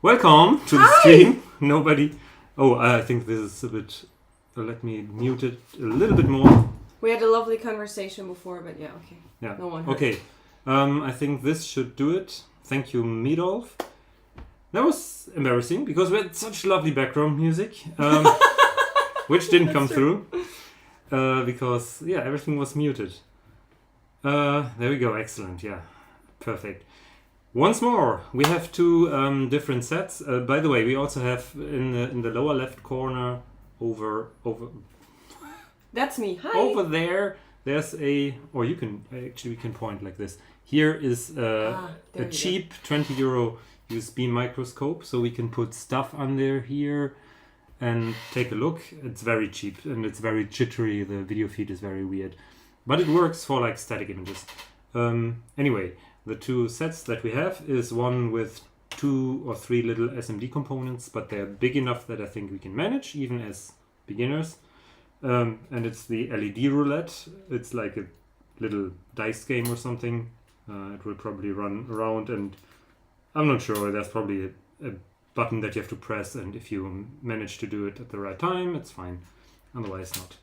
Welcome to the stream. Nobody. Oh, I think this is a bit. Let me mute it a little bit more. We had a lovely conversation before, but yeah, okay. Yeah. No one heard. Okay. I think this should do it. Thank you, Meadolf. That was embarrassing because we had such lovely background music, which didn't come through because everything was muted. There we go. Excellent. Yeah. Perfect. Once more, we have two different sets. By the way, we also have in the lower left corner over. That's me. Hi. Over there, there's a. Or you can we can point like this. Here is a cheap €20 USB microscope, so we can put stuff under here and take a look. It's very cheap and it's very jittery. The video feed is very weird, but it works for like static images. Anyway. The two sets that we have is one with 2 or 3 little SMD components, but they're big enough that I think we can manage, even as beginners. And it's the LED roulette. It's like a little dice game or something. It will probably run around, and I'm not sure. There's probably a button that you have to press, and if you manage to do it at the right time, it's fine. Otherwise, not.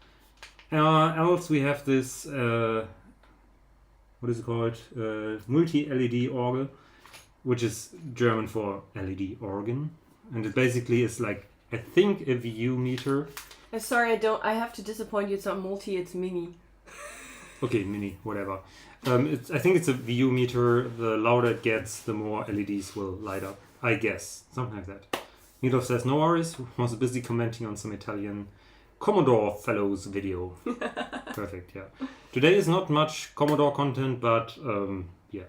Else we have this... what is it called? Multi-LED orgel, which is German for LED organ. And it basically is like, I think, a VU meter. I'm sorry, I have to disappoint you. It's not multi, it's mini. Okay, mini, whatever. I think it's a VU meter. The louder it gets, the more LEDs will light up. I guess. Something like that. Nidov says, no worries. Was busy commenting on some Italian Commodore Fellows video. Perfect, yeah. Today is not much Commodore content, but yeah.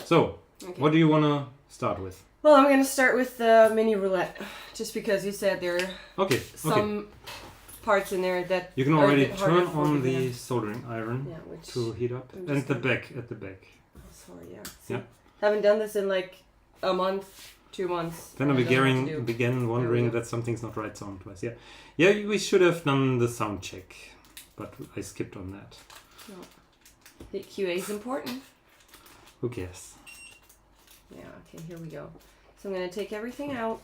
So, What do you want to start with? Well, I'm going to start with the mini roulette, just because you said there are some parts in there that you can already turn on the soldering iron to heat up, and at the back. Oh, sorry, yeah. See, haven't done this in like a month. 2 months. Then I began wondering that something's not right sound-wise. Yeah, we should have done the sound check, but I skipped on that. No. The QA is important. Who cares? Yeah, okay, here we go. So I'm going to take everything out.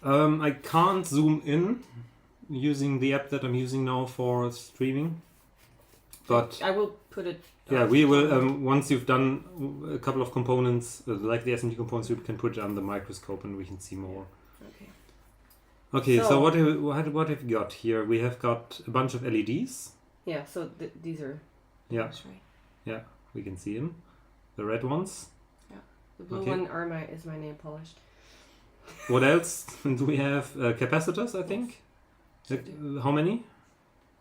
I can't zoom in using the app that I'm using now for streaming, but I will put it. Yeah, we will. Once you've done a couple of components, like the SMD components, you can put it on the microscope and we can see more. Okay. So what have we got here? We have got a bunch of LEDs. Yeah. So these are. Yeah. Right. Yeah, we can see them. The red ones. Yeah. The blue one is my nail polished. What else do we have? Capacitors, I think. How many?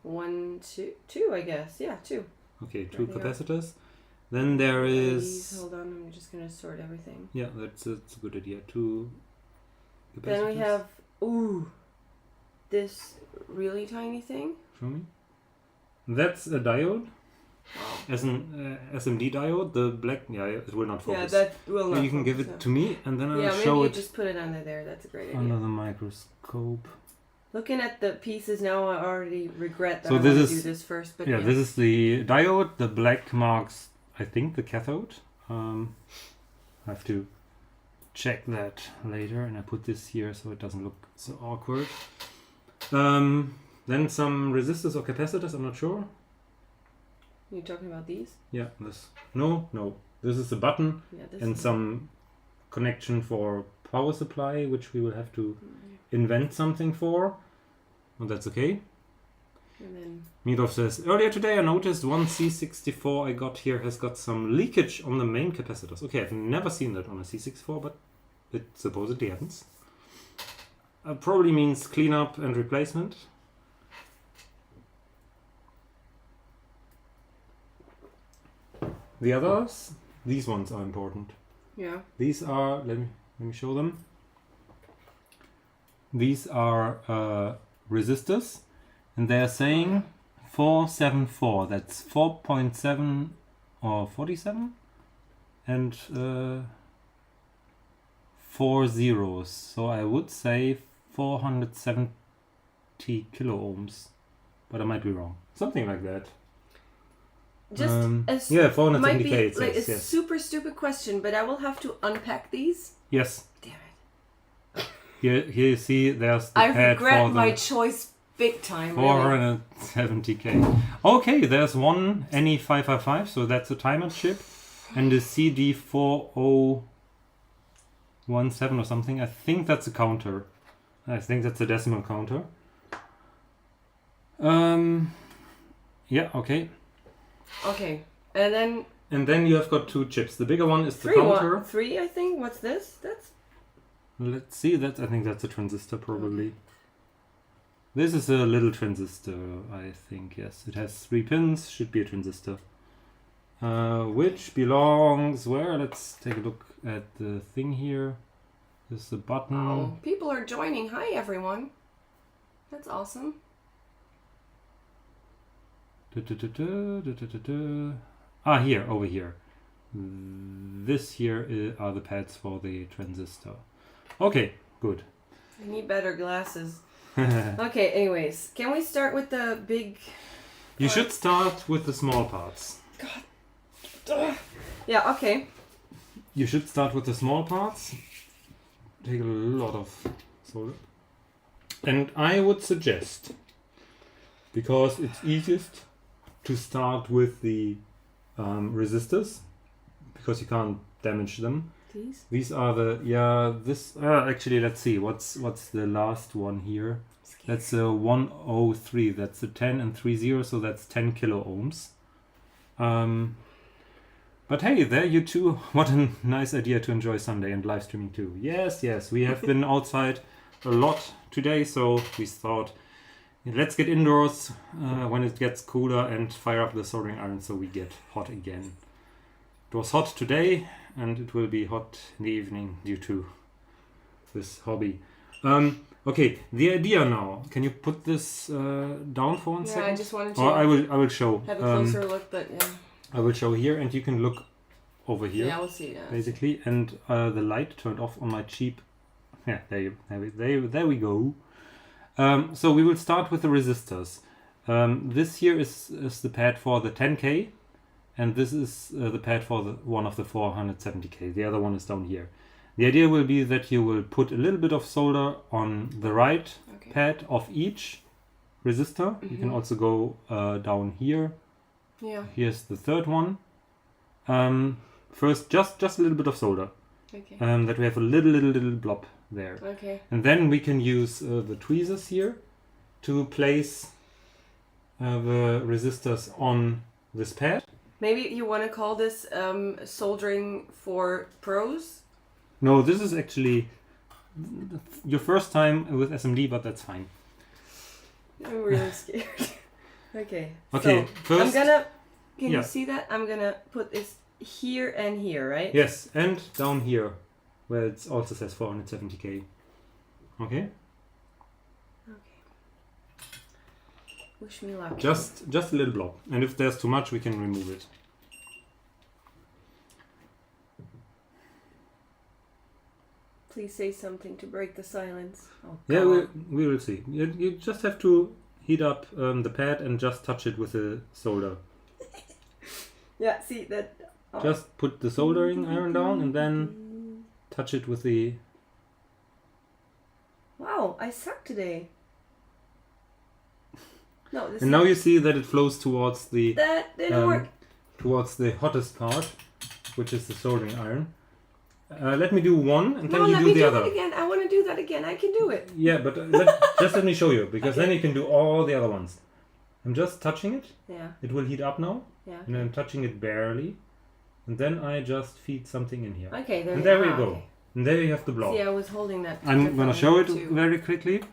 1, 2, I guess. Yeah, 2. Okay, 2 capacitors. Then there is... Hold on, I'm just going to sort everything. Yeah, that's a good idea. 2 capacitors. Then we have, this really tiny thing. Show me. That's a diode. Wow. As an SMD diode, the black... Yeah, it will not focus. Yeah, that will not You can give it to me and then I'll show it... Yeah, maybe you just put it under there. That's a great idea. Under the microscope. Looking at the pieces now, I already regret that I want to do this first. But this is the diode. The black marks, I think, the cathode. I have to check that later, and I put this here so it doesn't look so awkward. Then some resistors or capacitors, I'm not sure. You're talking about these? Yeah, this. No. This is the button and some connection for power supply, which we will have to invent something for. Well, that's okay. And then Meadov says, earlier today I noticed one C64 I got here has got some leakage on the main capacitors. Okay, I've never seen that on a C64, but it supposedly happens. Probably means cleanup and replacement. The others, these ones are important. Yeah. These are, let me show them. These are resistors, and they are saying 474. That's 4.7 or 47, and 4 zeros. So I would say 470 kilo ohms, but I might be wrong. Something like that. Just yeah, might be 470k. It like says, a yes. super stupid question, but I will have to unpack these. Yes. Damn it. Here you see there's the I pad regret for my the choice big time. Really. 470k. Okay, there's one NE555, so that's a timer chip, and a CD4017 or something. I think that's a counter. I think that's a decimal counter. Yeah, okay. Okay, and then you have got two chips. The bigger one is the three, counter. three, I think. What's this? That's. Let's see. I think that's a transistor probably. This is a little transistor, I think. Yes, it has 3 pins. Should be a transistor. Which belongs where? Let's take a look at the thing here. This is the button. Oh, people are joining. Hi, everyone. That's awesome. Here, over here. This here are the pads for the transistor. Okay, good. I need better glasses. Okay, anyways, can we start with the big... You should start with the small parts. God. Ugh. Yeah, okay. You should start with the small parts. Take a lot of solder. And I would suggest, because it's easiest to start with the resistors, because you can't damage them. These are the, actually let's see, what's the last one here? That's a 103, that's a 10 and 30, so that's 10 kilo ohms. But hey, there you two, what a nice idea to enjoy Sunday and live streaming too. Yes, we have been outside a lot today, so we thought, let's get indoors when it gets cooler and fire up the soldering iron so we get hot again. It was hot today and it will be hot in the evening due to this hobby. Okay, the idea now. Can you put this down for 1 second? Yeah, I just wanted to. Or I will show. Have a closer look, but yeah. I will show here, and you can look over here. Yeah, we'll see. Yeah. Basically, and the light turned off on my cheap. Yeah, there we go. So we will start with the resistors. This here is the pad for the 10K, and this is the pad for one of the 470K. The other one is down here. The idea will be that you will put a little bit of solder on the right pad of each resistor. You can also go down here. Yeah. Here's the third one. First, just a little bit of solder. Okay. That we have a little blob there. Okay. And then we can use the tweezers here to place the resistors on this pad. Maybe you want to call this soldering for pros? No, this is actually your first time with SMD, but that's fine. I'm really scared. Okay. Okay, so first... Can you see that? I'm gonna put this here and here, right? Yes, and down here, where it also says 470K. Okay? Okay. Wish me luck. Just a little blob. And if there's too much, we can remove it. Please say something to break the silence. Oh, yeah, we will see. You just have to heat up the pad and just touch it with the solder. Yeah, see that. Oh. Just put the soldering iron down and then touch it with the... Wow, I suck today. No, this and now you see that it flows towards the... That didn't work. Towards the hottest part, which is the soldering iron. Let me do one and then you do the other. Let me do it again. I want to do that again. I can do it. Yeah, but just let me show you, because then you can do all the other ones. I'm just touching it. Yeah. It will heat up now. Yeah. And I'm touching it barely. And then I just feed something in here. Okay, and there we go. Okay. And there you have the blob. See, I was holding that. I'm going to show it very quickly.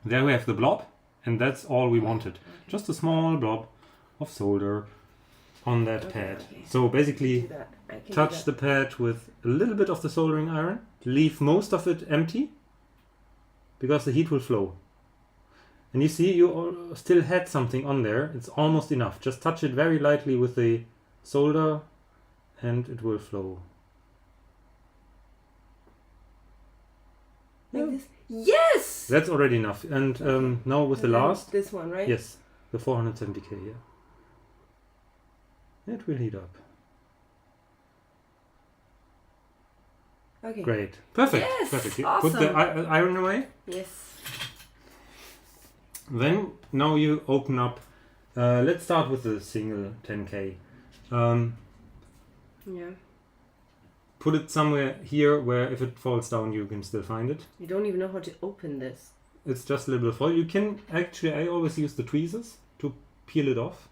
There we have the blob. And that's all we wanted. Okay. Just a small blob of solder on that pad. Okay. So basically touch the pad with a little bit of the soldering iron. Leave most of it empty, because the heat will flow. And you see you still had something on there. It's almost enough. Just touch it very lightly with the solder and it will flow. Like this? Yes! That's already enough. And now with the last. This one, right? Yes. The 470K, yeah. It will heat up. Okay. Great. Perfect. Yes, Perfect. awesome. Put the iron away. Yes. Then now you open up. Let's start with the single 10K. Yeah. Put it somewhere here where if it falls down you can still find it. You don't even know how to open this. It's just a little bit of foil. You can actually, I always use the tweezers to peel it off.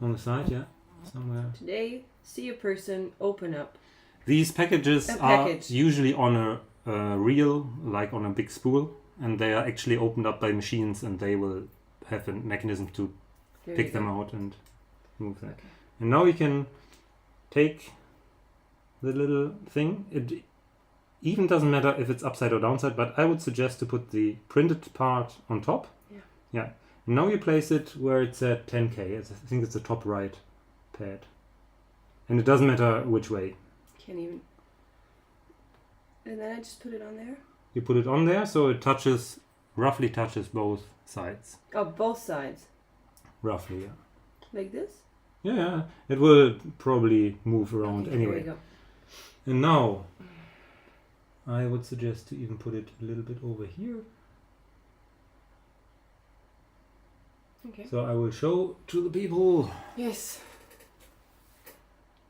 On the side, yeah, somewhere. Today, see a person open up. These packages are usually on a reel, like on a big spool, and they are actually opened up by machines, and they will have a mechanism to pick them out and move that. Okay. And now you can take the little thing. It even doesn't matter if it's upside or downside, but I would suggest to put the printed part on top. Yeah. Yeah. And now you place it where it's at 10K. I think it's the top right pad. And it doesn't matter which way. Can't even. And then I just put it on there? You put it on there so it touches, roughly touches both sides. Oh, both sides? Roughly, yeah. Like this? Yeah, it will probably move around okay, anyway. There we go. And now, I would suggest to even put it a little bit over here. Okay. So I will show to the people. Yes.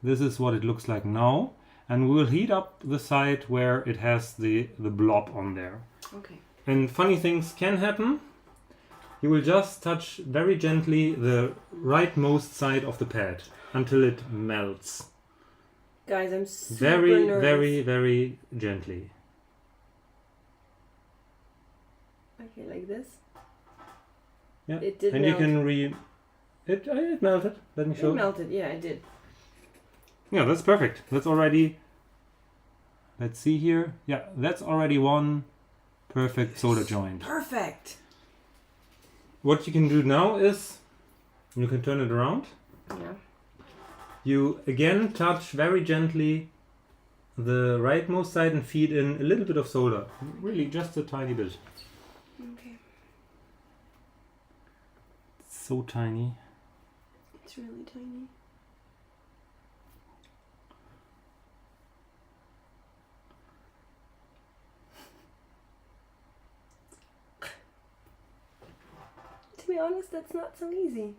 This is what it looks like now. And we will heat up the side where it has the blob on there. Okay. And funny things can happen. You will just touch very gently the rightmost side of the pad until it melts. Guys, I'm super very, nervous. very, very gently. Okay, like this. Yeah. It did and melt. You can it melted. Let me show. It melted. Yeah, it did. Yeah, that's perfect. That's already. Let's see here. Yeah, that's already one perfect solder joint. Perfect. What you can do now is you can turn it around. Yeah. You again touch very gently the rightmost side and feed in a little bit of solder. Really, just a tiny bit. Okay. It's so tiny. It's really tiny. To be honest, that's not so easy.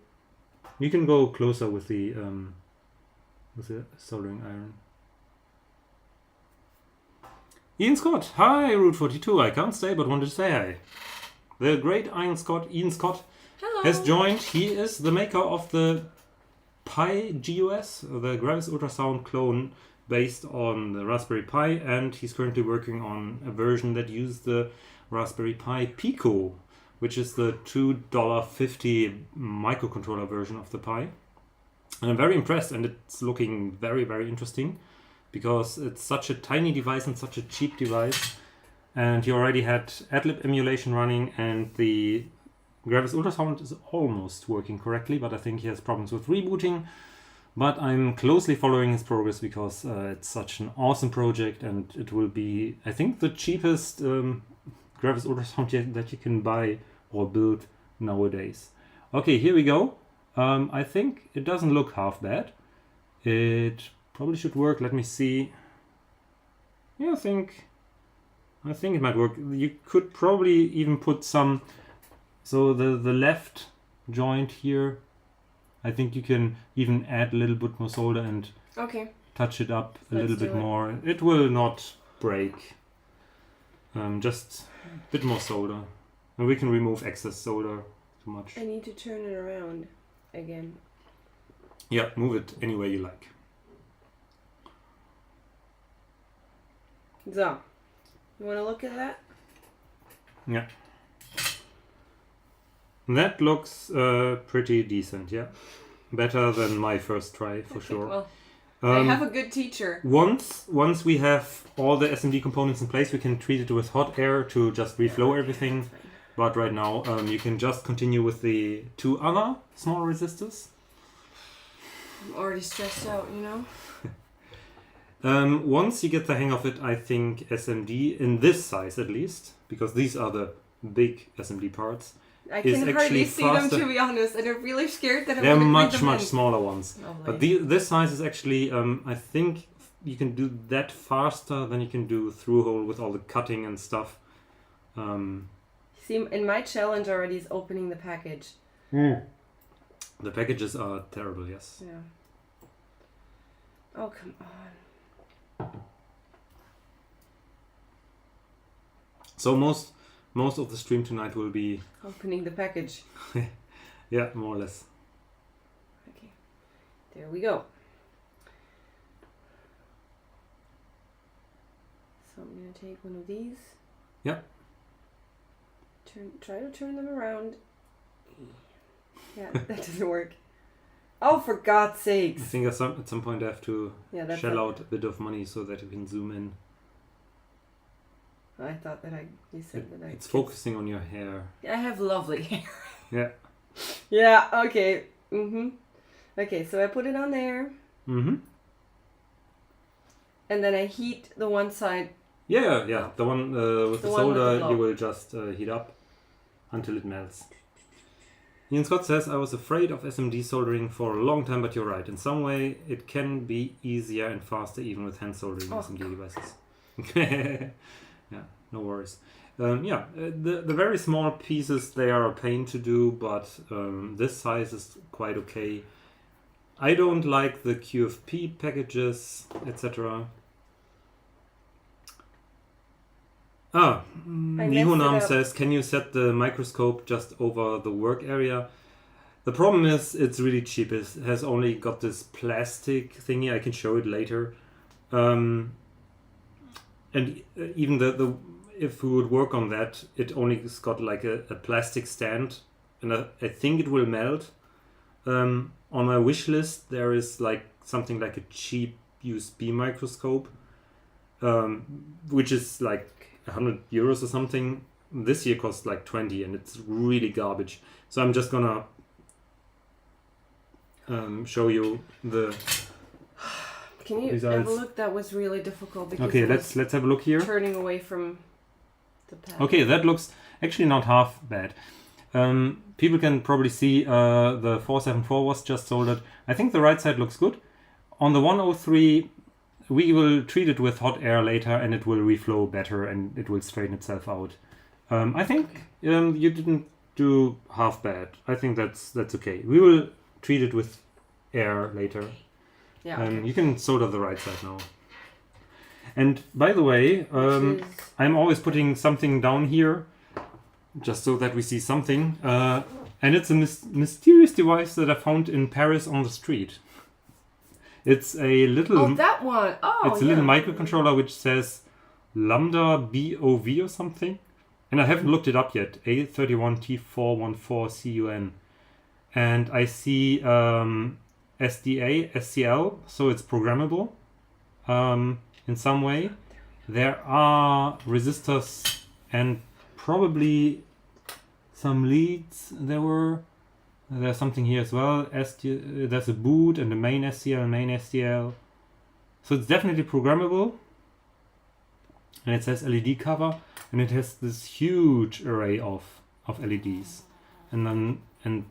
You can go closer with the soldering iron. Ian Scott, hi Route 42. I can't stay but wanted to say hi. The great Ian Scott Hello. has joined. He is the maker of the Pi GUS, the Gravis ultrasound clone based on the Raspberry Pi, and he's currently working on a version that uses the Raspberry Pi Pico, which is the $2.50 microcontroller version of the Pi. And I'm very impressed, and it's looking very, very interesting because it's such a tiny device and such a cheap device. And he already had AdLib emulation running, and the Gravis ultrasound is almost working correctly, but I think he has problems with rebooting. But I'm closely following his progress because it's such an awesome project, and it will be, I think, the cheapest Gravis ultrasound that you can buy or build nowadays. Okay, here we go. I think it doesn't look half bad. It probably should work. Let me see. Yeah, I think it might work. You could probably even put some. So the left joint here, I think you can even add a little bit more solder and touch it up a little bit more. It will not break. Just a bit more solder. And we can remove excess solder too much. I need to turn it around again. Yeah, move it any way you like. So, you want to look at that? Yeah. That looks pretty decent, yeah. Better than my first try, for sure. Well, I have a good teacher. Once we have all the SMD components in place, we can treat it with hot air to just reflow everything. But right now, you can just continue with the two other small resistors. I'm already stressed out, you know? Once you get the hang of it, I think SMD, in this size at least, because these are the big SMD parts, I can hardly see them, to be honest, and I'm really scared that I'm They're going to much smaller ones. Lovely. But this size is actually, I think you can do that faster than you can do through hole with all the cutting and stuff. See, in my challenge already is opening the package. The packages are terrible, yes. Yeah. Oh, come on. So most of the stream tonight will be opening the package. Yeah, more or less. Okay, there we go. So I'm gonna take one of these. Yep. Try to turn them around. Yeah, that doesn't work. Oh, for God's sakes! I think at some point I have to shell out a bit of money so that you can zoom in. I thought that you said that it's focusing on your hair. I have lovely hair. Yeah. Yeah, okay. Okay, so I put it on there. And then I heat the one side. Yeah. The one with the solder you will just heat up until it melts. Ian Scott says, I was afraid of SMD soldering for a long time, but you're right. In some way, it can be easier and faster even with hand soldering SMD devices. Yeah, no worries. The very small pieces, they are a pain to do, but this size is quite okay. I don't like the QFP packages, etc. Nihonam says, can you set the microscope just over the work area? The problem is it's really cheap. It has only got this plastic thingy. I can show it later. And even the if we would work on that, it only has got like a plastic stand, and I think it will melt. On my wish list there is like something like a cheap USB microscope, which is like €100 or something. This year costs like 20, and it's really garbage. So I'm just gonna show you the. Can you results. have a look? That was really difficult because okay, let's have a look here. Turning away from the pad. Okay, that looks actually not half bad. People can probably see the 474 was just soldered. I think the right side looks good. On the 103, we will treat it with hot air later, and it will reflow better, and it will straighten itself out. I think you didn't do half bad. I think that's okay. We will treat it with air later. Yeah. Okay. You can solder the right side now. And by the way, I'm always putting something down here, just so that we see something. And it's a mysterious device that I found in Paris on the street. It's a little. Oh, that one. Oh, it's a little microcontroller which says Lambda BOV or something, and I haven't looked it up yet. A31T414CUN, and I see SDA, SCL, so it's programmable in some way. There are resistors and probably some leads. There's something here as well. There's a boot and the main SCL, main SDL. So it's definitely programmable. And it says LED cover, and it has this huge array of LEDs, and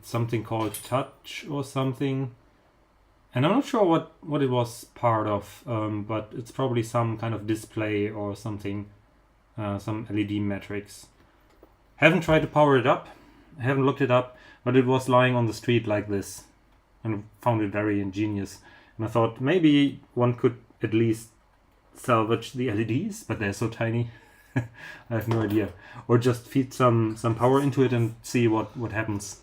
something called touch or something. And I'm not sure what it was part of, but it's probably some kind of display or something, some LED matrix. Haven't tried to power it up, haven't looked it up, but it was lying on the street like this, and found it very ingenious. And I thought maybe one could at least salvage the LEDs, but they're so tiny. I have no idea. Or just feed some power into it and see what happens.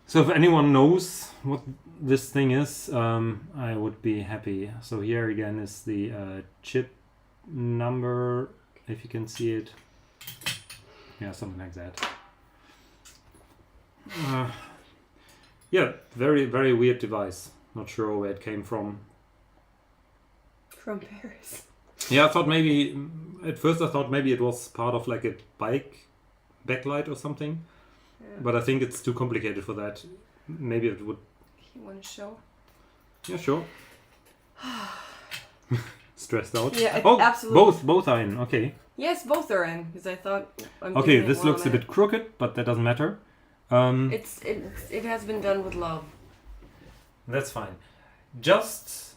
So if anyone knows what this thing is, I would be happy. So here again is the chip number, if you can see it. Yeah, something like that. Yeah, very, very weird device. Not sure where it came from. From Paris. Yeah, at first I thought maybe it was part of like a bike backlight or something. Yeah. But I think it's too complicated for that. Maybe it would. You want to show? Yeah, sure. stressed out. Yeah, absolutely. Both are in. Okay. Yes, both are in because I thought. Okay, this looks a bit crooked, but that doesn't matter. It has been done with love. That's fine. Just.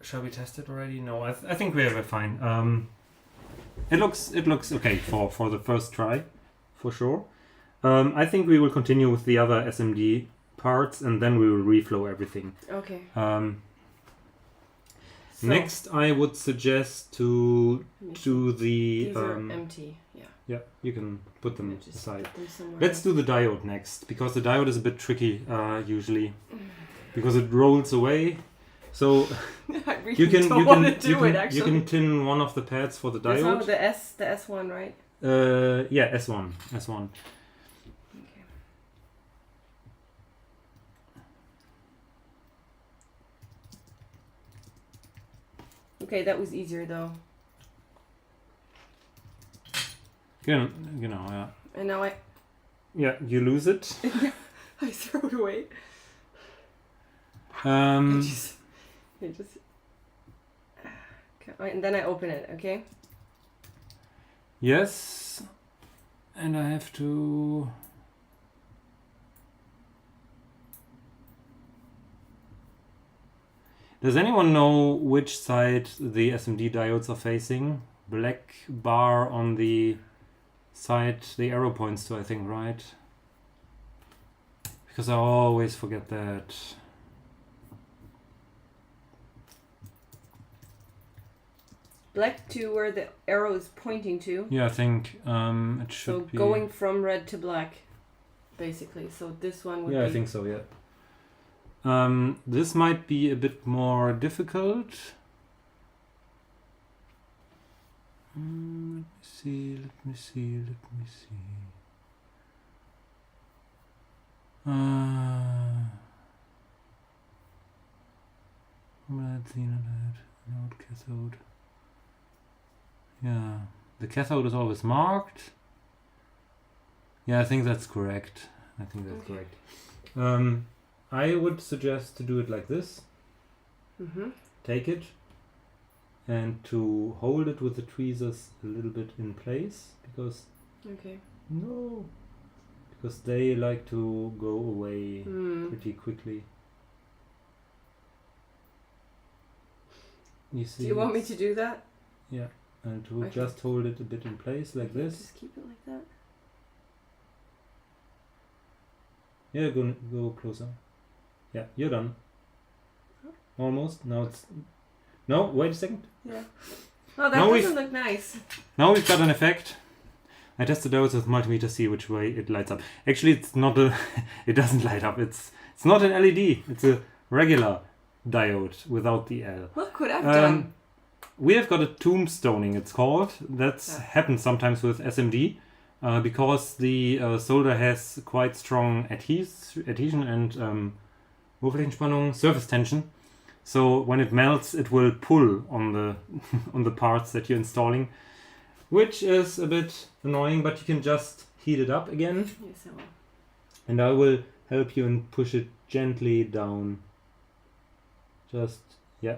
Shall we test it already? No, I think we have it fine. It looks okay for the first try, for sure. I think we will continue with the other SMD parts and then we will reflow everything. Okay. Next, I would suggest to do the. These are empty. Yeah. Yeah, you can put them aside. Put them Let's do the diode next because the diode is a bit tricky usually because it rolls away. So I really don't want to do it. Actually, you can tin one of the pads for the diode. The S1, right? Yeah, S1. Okay, that was easier though. You know, yeah. And now Yeah, you lose it. I throw it away. And then I open it, okay? Yes. And I have to... Does anyone know which side the SMD diodes are facing? Black bar on the side the arrow points to, I think, right? Because I always forget that. Black to where the arrow is pointing to. Yeah, I think it should be... So going from red to black, basically. So this one would be... Yeah, I think so, yeah. This might be a bit more difficult. Let me see. Anode, cathode. Yeah, the cathode is always marked. Yeah, I think that's correct. Correct. I would suggest to do it like this. Mm-hmm. Take it and to hold it with the tweezers a little bit in place because because they like to go away pretty quickly. You see? Do you want me to do that? Yeah, and to just hold it a bit in place like this. Just keep it like that. Yeah, go closer. Yeah, you're done. Almost. Now it's... No, wait a second. Yeah. Oh, that doesn't look nice. Now we've got an effect. I tested those with multimeter, see which way it lights up. Actually, it's not a... it doesn't light up. It's not an LED. It's a regular diode without the L. What could I've done? We have got a tombstoning, it's called. That's happens sometimes with SMD. Because the solder has quite strong adhesion and Oberflächenspannung, surface tension. So when it melts, it will pull on the on the parts that you're installing, which is a bit annoying. But you can just heat it up again, Yes, I will. and I will help you and push it gently down. Just yeah.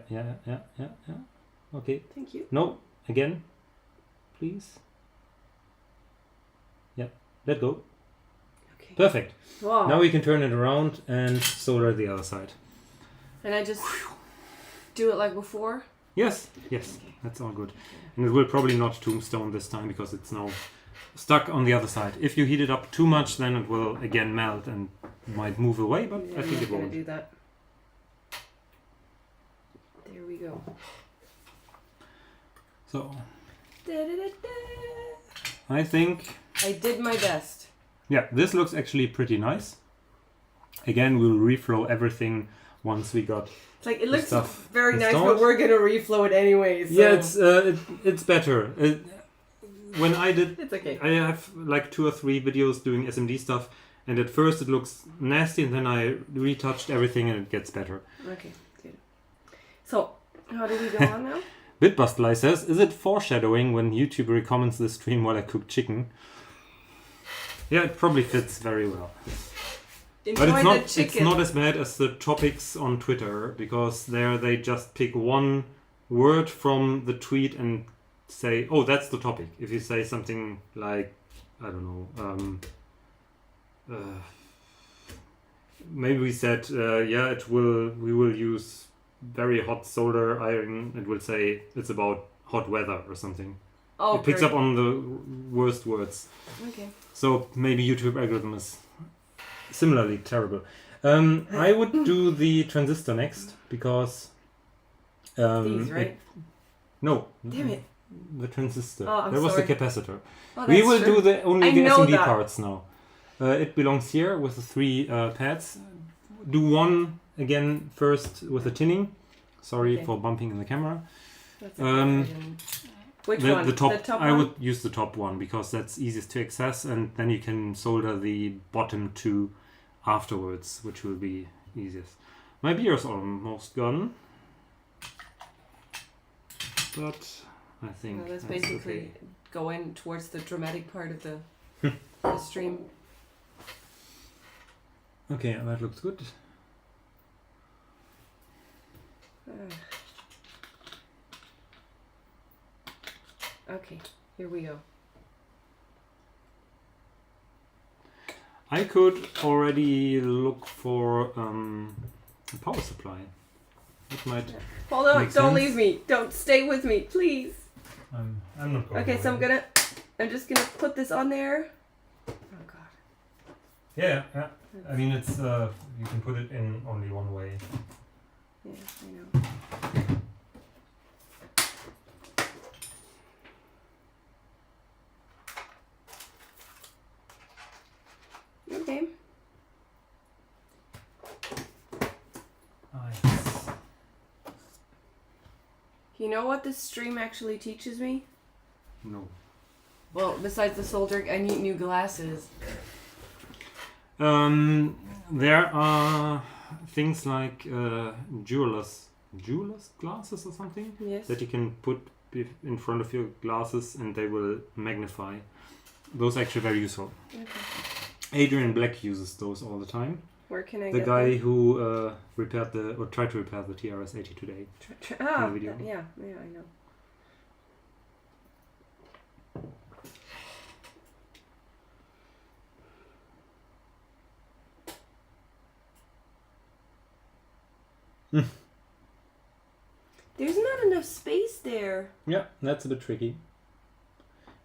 Okay. Thank you. No, again, please. Let go. Okay. Perfect. Wow. Now we can turn it around and solder the other side. And I just do it like before? Yes. Okay. That's all good. And it will probably not tombstone this time because it's now stuck on the other side. If you heat it up too much, then it will again melt and might move away, but I think it won't. Do that. There we go. So, I think... I did my best. Yeah, this looks actually pretty nice. Again, we'll reflow everything once we got it looks very installed. nice, but we're gonna reflow it anyway. So. Yeah, it's better. When I did, it's okay. I have like 2 or 3 videos doing SMD stuff, and at first it looks nasty, and then I retouched everything, and it gets better. Okay, good. So, how do we go on now? Bitbustly says, "Is it foreshadowing when YouTuber recommends the stream while I cook chicken?" Yeah, it probably fits very well. Enjoy but it's not as bad as the topics on Twitter, because there they just pick one word from the tweet and say, oh, that's the topic. If you say something like, I don't know, maybe we said, yeah, we will use very hot solder iron. It will say it's about hot weather or something. Oh, it picks up on the worst words. Okay. So maybe YouTube algorithm is similarly terrible. I would do the transistor next because... These, right? No. Damn it. The transistor. Oh, that was sorry. the capacitor. Oh, We will true. do only I the know SMD that. parts now. It belongs here with the 3 pads. Do one again first with the tinning. Sorry Okay. for bumping in the camera. That's okay. Which one? The top. The top I one? would use the top one because that's easiest to access, and then you can solder the bottom 2 afterwards, which will be easiest. My beer is almost gone, but I think No, that's basically okay. going towards the dramatic part of the stream. Okay, that looks good. Okay, here we go. I could already look for a power supply. It might. Hold on, make don't sense. leave me. Don't stay with me, please. I'm not going. Okay, so I'm just gonna put this on there. Oh god. Yeah. I mean, it's you can put it in only one way. Yeah, I know. Okay. Nice. You know what this stream actually teaches me? No. Well, besides the soldering, I need new glasses. There are things like jewelers glasses or something Yes. that you can put in front of your glasses and they will magnify. Those are actually very useful. Okay. Adrian Black uses those all the time. Where can I The get guy them? who tried to repair the TRS-80 today. Ah, in the video. yeah, I know. There's not enough space there. Yeah, that's a bit tricky.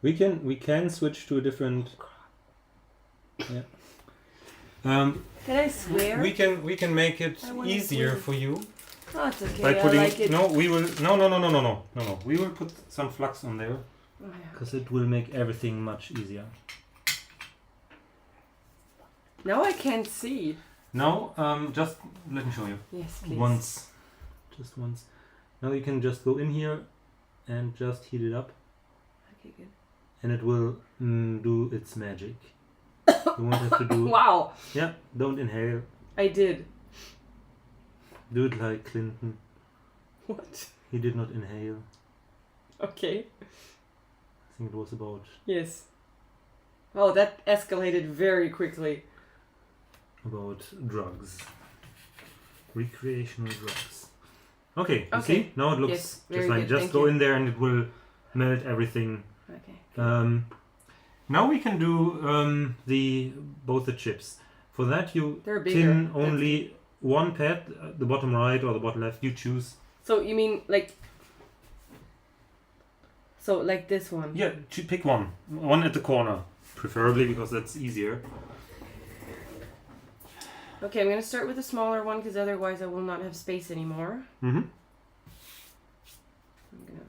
We can switch to a different. Yeah. Can I swear? We can make it I wanna easier swear. for you Oh, it's okay. by I putting. like it. No, we will. No. We will put some flux on there Oh, yeah. because it will make everything much easier. Now I can't see. Now, just let me show you. Yes, please. Just once. Now you can just go in here and just heat it up, Okay, good. and it will do its magic. You won't have to do. Wow, Yeah, don't inhale. I did. Do it like Clinton. What? He did not inhale. Okay. I think it was about Yes. Oh, that escalated very quickly. drugs. Recreational drugs. Okay, you Okay. see? Now it looks Yes, very just like good, just thank go you. in there and it will melt everything. Okay. Now we can do both the chips. For that you They're bigger. tin only one pad, the bottom right or the bottom left, you choose. So you mean like? So like this one? Yeah, pick one at the corner, preferably because that's easier. Okay, I'm gonna start with the smaller one because otherwise I will not have space anymore. Mm-hmm. I'm gonna.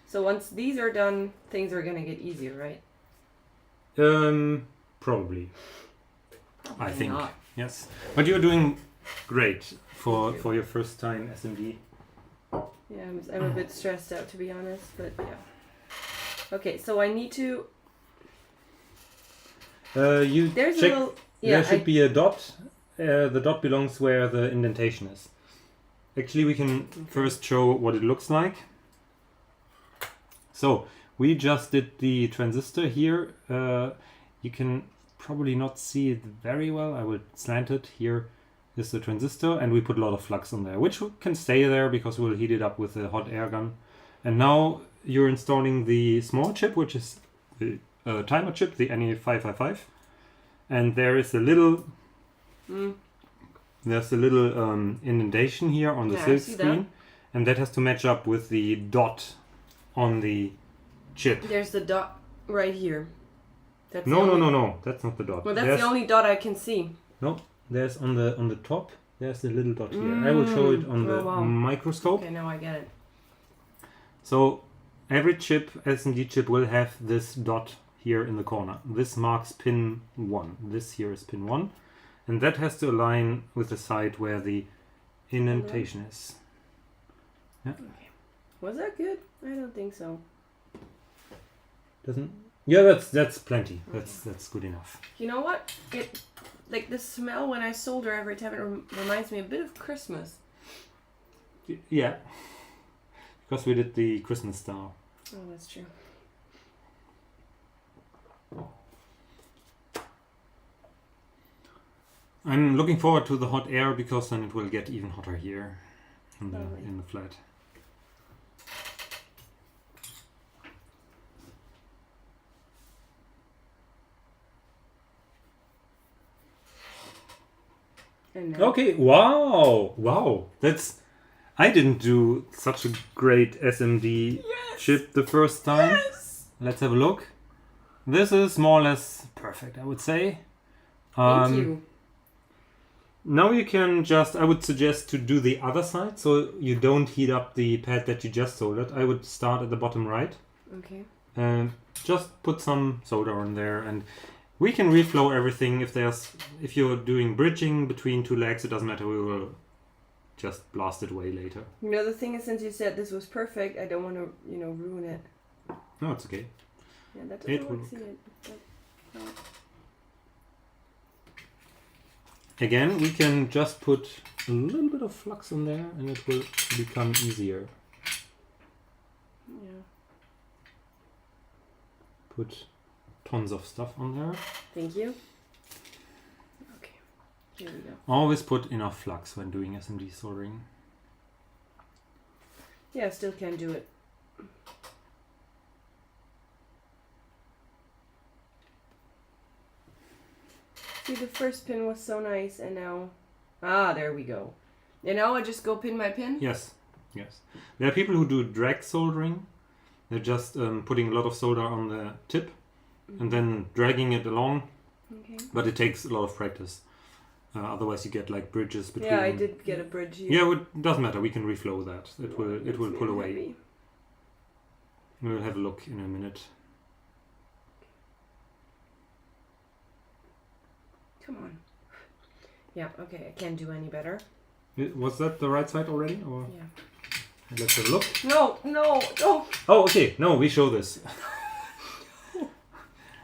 So once these are done, things are gonna get easier, right? Probably. I Probably think. not. Yes. But you're doing great Thank for you. your first time SMD. Yeah, I'm a bit stressed out to be honest, but yeah. Okay, so I need to. You There's check. a little. Yeah, There should be a dot. The dot belongs where the indentation is. Actually, we can first show what it looks like. So we just did the transistor here. You can probably not see it very well. I will slant it here. is the transistor, and we put a lot of flux on there, which can stay there because we'll heat it up with a hot air gun. And now you're installing the small chip, which is the timer chip, the NE555, and there is a little there's a little indentation here on the silk screen, and that has to match up with the dot on the chip. There's the dot right here. That's no, that's not the dot. Well, that's the only dot I can see. No, there's on the top. There's a little dot here. I will show it on the microscope. Okay, now I get it. So every chip, SMD chip, will have this dot here in the corner. This marks pin 1. This here is pin 1. And that has to align with the side where the indentation is. Yeah. Okay. Was that good? I don't think so. Doesn't? Yeah, that's plenty. Okay. That's good enough. You know what? It like the smell when I solder every time. It reminds me a bit of Christmas. Yeah. Because we did the Christmas star. Oh, that's true. I'm looking forward to the hot air because then it will get even hotter here in the flat. Okay, wow, that's, I didn't do such a great SMD chip the first time. Yes. Let's have a look. This is more or less perfect, I would say. Thank you. Now you can just, I would suggest to do the other side, so you don't heat up the pad that you just soldered. I would start at the bottom right. Okay. And just put some solder on there, and we can reflow everything. If you're doing bridging between two legs, it doesn't matter, we will just blast it away later. You know, the thing is, since you said this was perfect, I don't want to, ruin it. No, it's okay. Yeah, that doesn't look it. No. Again, we can just put a little bit of flux in there and it will become easier. Yeah. Put tons of stuff on there. Thank you. Okay, here we go. Always put enough flux when doing SMD soldering. Yeah, I still can do it. See, the first pin was so nice, and now... Ah, there we go. And now I just go pin by pin? Yes. There are people who do drag soldering. They're just putting a lot of solder on the tip and then dragging it along. Okay. But it takes a lot of practice. Otherwise you get like bridges between... Yeah, I did get a bridge here. Yeah, it doesn't matter. We can reflow that. It will pull away. Heavy. We'll have a look in a minute. Come on. Yeah, okay, I can't do any better. Was that the right side already? Or? Yeah. Let's have a look. No. Oh, okay. No, we show this.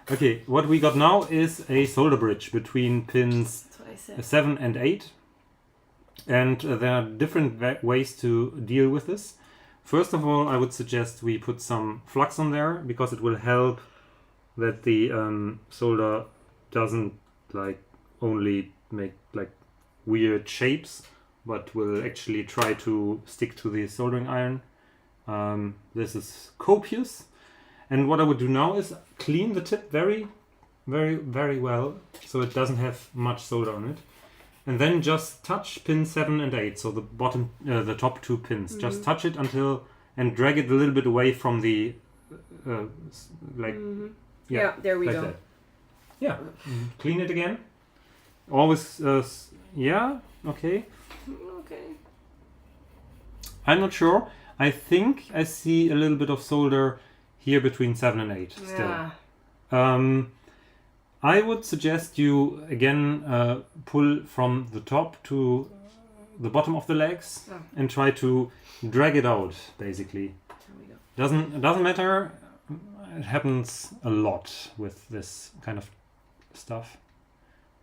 Okay, what we got now is a solder bridge between pins 7 and 8. And there are different ways to deal with this. First of all, I would suggest we put some flux on there because it will help that the solder doesn't like only make like weird shapes, but will actually try to stick to the soldering iron. This is copious. And what I would do now is clean the tip very, very, very well so it doesn't have much solder on it. And then just touch pin 7 and 8, so the bottom, the top two pins. Mm-hmm. Just touch it and drag it a little bit away from the, yeah, there we go. That. Yeah, clean it again. Always, yeah, okay. Okay. I'm not sure. I think I see a little bit of solder here between 7 and 8 still. Yeah. I would suggest you again pull from the top to the bottom of the legs and try to drag it out, basically. There we go. Doesn't matter. It happens a lot with this kind of stuff.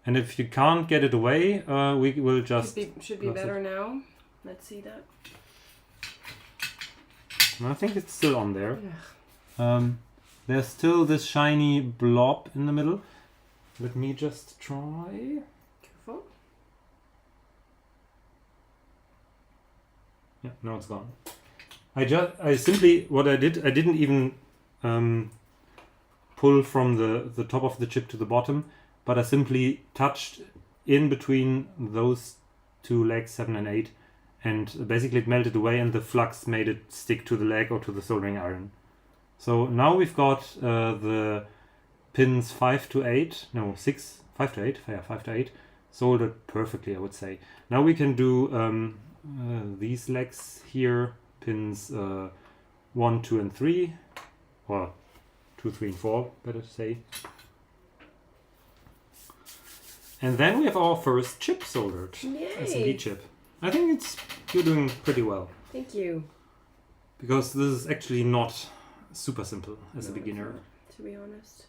And if you can't get it away, we will just... Should be better now. Let's see that. I think it's still on there. Yeah. There's still this shiny blob in the middle. Let me just try. Careful. Yeah, now it's gone. I simply, what I didn't even pull from the top of the chip to the bottom, but I simply touched in between those two legs, 7 and 8, and basically it melted away and the flux made it stick to the leg or to the soldering iron. So now we've got the pins 5 to 8, no, 6, 5 to 8, yeah, 5 to 8, soldered perfectly, I would say. Now we can do these legs here, pins 1, 2 and 3, or 2, 3 and 4, better to say. And then we have our first chip soldered. Yay. SMD chip. I think you're doing pretty well. Thank you. Because this is actually not super simple as a beginner. To be honest.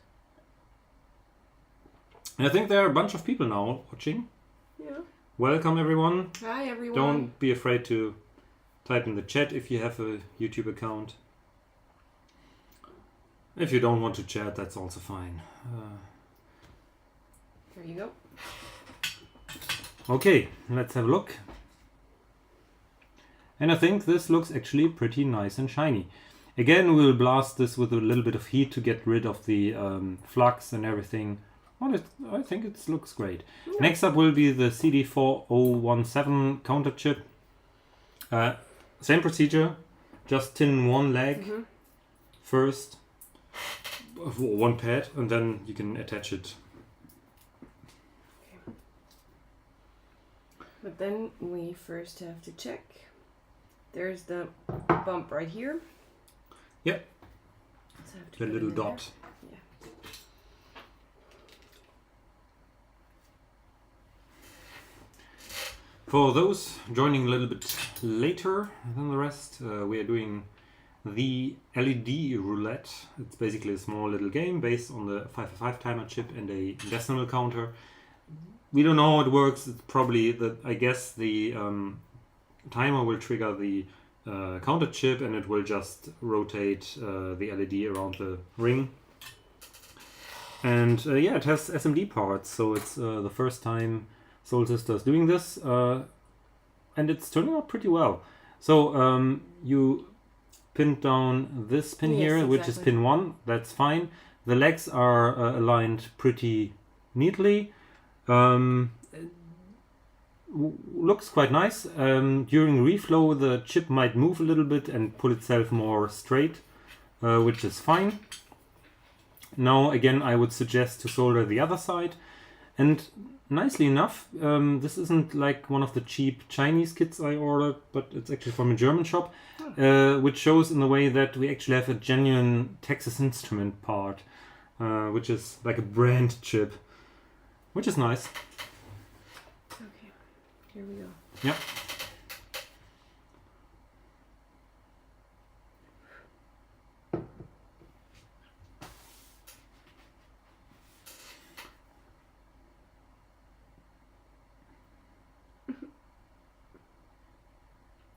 And I think there are a bunch of people now watching. Yeah. Welcome everyone. Hi everyone. Don't be afraid to type in the chat if you have a YouTube account. If you don't want to chat, that's also fine. There you go. Okay, let's have a look. And I think this looks actually pretty nice and shiny. Again, we'll blast this with a little bit of heat to get rid of the flux and everything. Well, I think it looks great. Yeah. Next up will be the CD4017 counter chip. Same procedure, just tin one leg first, one pad, and then you can attach it. Okay. But then we first have to check. There's the bump right here. Yep. So I have to the little dot. There. Yeah. For those joining a little bit later than the rest, we are doing the LED roulette. It's basically a small little game based on the 5x5 timer chip and a decimal counter. We don't know how it works. It's probably I guess the timer will trigger the counter chip and it will just rotate the LED around the ring. And yeah, it has SMD parts, so it's the first time Soldster is doing this, and it's turning out pretty well. So you pinned down this pin here, exactly, which is pin 1. That's fine. The legs are aligned pretty neatly. Looks quite nice. During reflow, the chip might move a little bit and pull itself more straight, which is fine. Now again, I would suggest to solder the other side. And nicely enough, this isn't like one of the cheap Chinese kits I ordered, but it's actually from a German shop, which shows in the way that we actually have a genuine Texas Instrument part, which is like a brand chip, which is nice. Okay, here we go. Yep.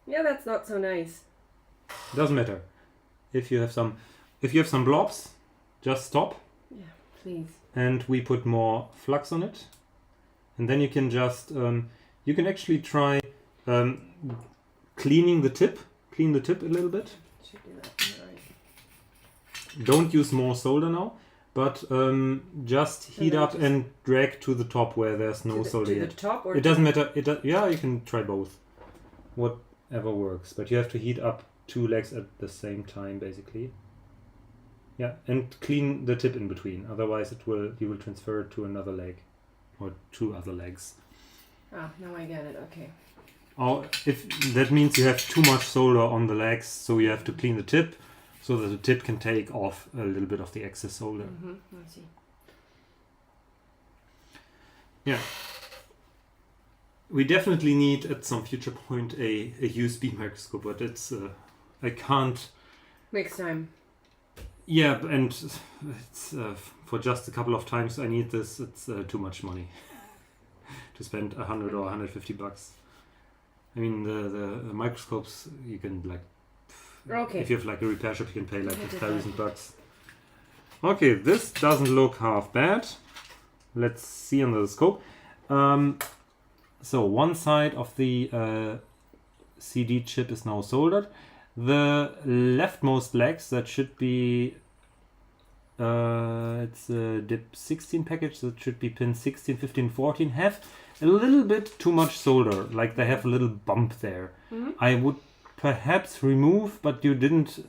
Yeah, that's not so nice. Doesn't matter. If you have some blobs, just stop. Yeah, please. And we put more flux on it, and then you can just you can actually try cleaning the tip. Clean the tip a little bit. Should do that. All right. Don't use more solder now, but just heat up and drag to the top where there's no solder yet. To the top, or it doesn't matter. Yeah, you can try both. Whatever works, but you have to heat up 2 legs at the same time, basically. Yeah, and clean the tip in between. Otherwise, you will transfer it to another leg, or 2 other legs. Ah, now I get it. Okay. Or if that means you have too much solder on the legs, so you have to clean the tip, so that the tip can take off a little bit of the excess solder. I see. Yeah. We definitely need at some future point a USB microscope, but it's I can't. Next time. Yeah, and it's for just a couple of times I need this. It's too much money to spend $100 or $150. I mean the microscopes you can like. Okay. If you have like a repair shop, you can pay like $1,000. Okay, this doesn't look half bad. Let's see under the scope. So one side of the CD chip is now soldered. The leftmost legs, that should be it's a DIP 16 package, that should be pin 16, 15, 14, have a little bit too much solder, like they have a little bump there. I would perhaps remove, but you didn't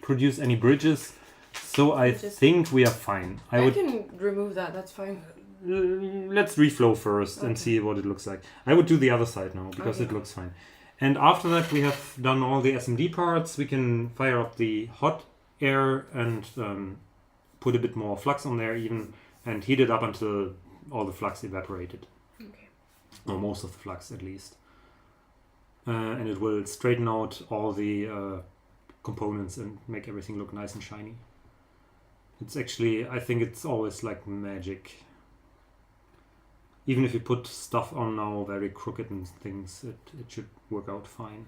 produce any bridges, so I think we are fine. I can remove that, that's fine. Let's reflow first and see what it looks like. I would do the other side now because it looks fine. And after that we have done all the SMD parts. We can fire up the hot air and put a bit more flux on there even and heat it up until all the flux evaporated. Okay. Or most of the flux at least. And it will straighten out all the components and make everything look nice and shiny. It's actually, I think it's always like magic. Even if you put stuff on now very crooked and things, it should work out fine.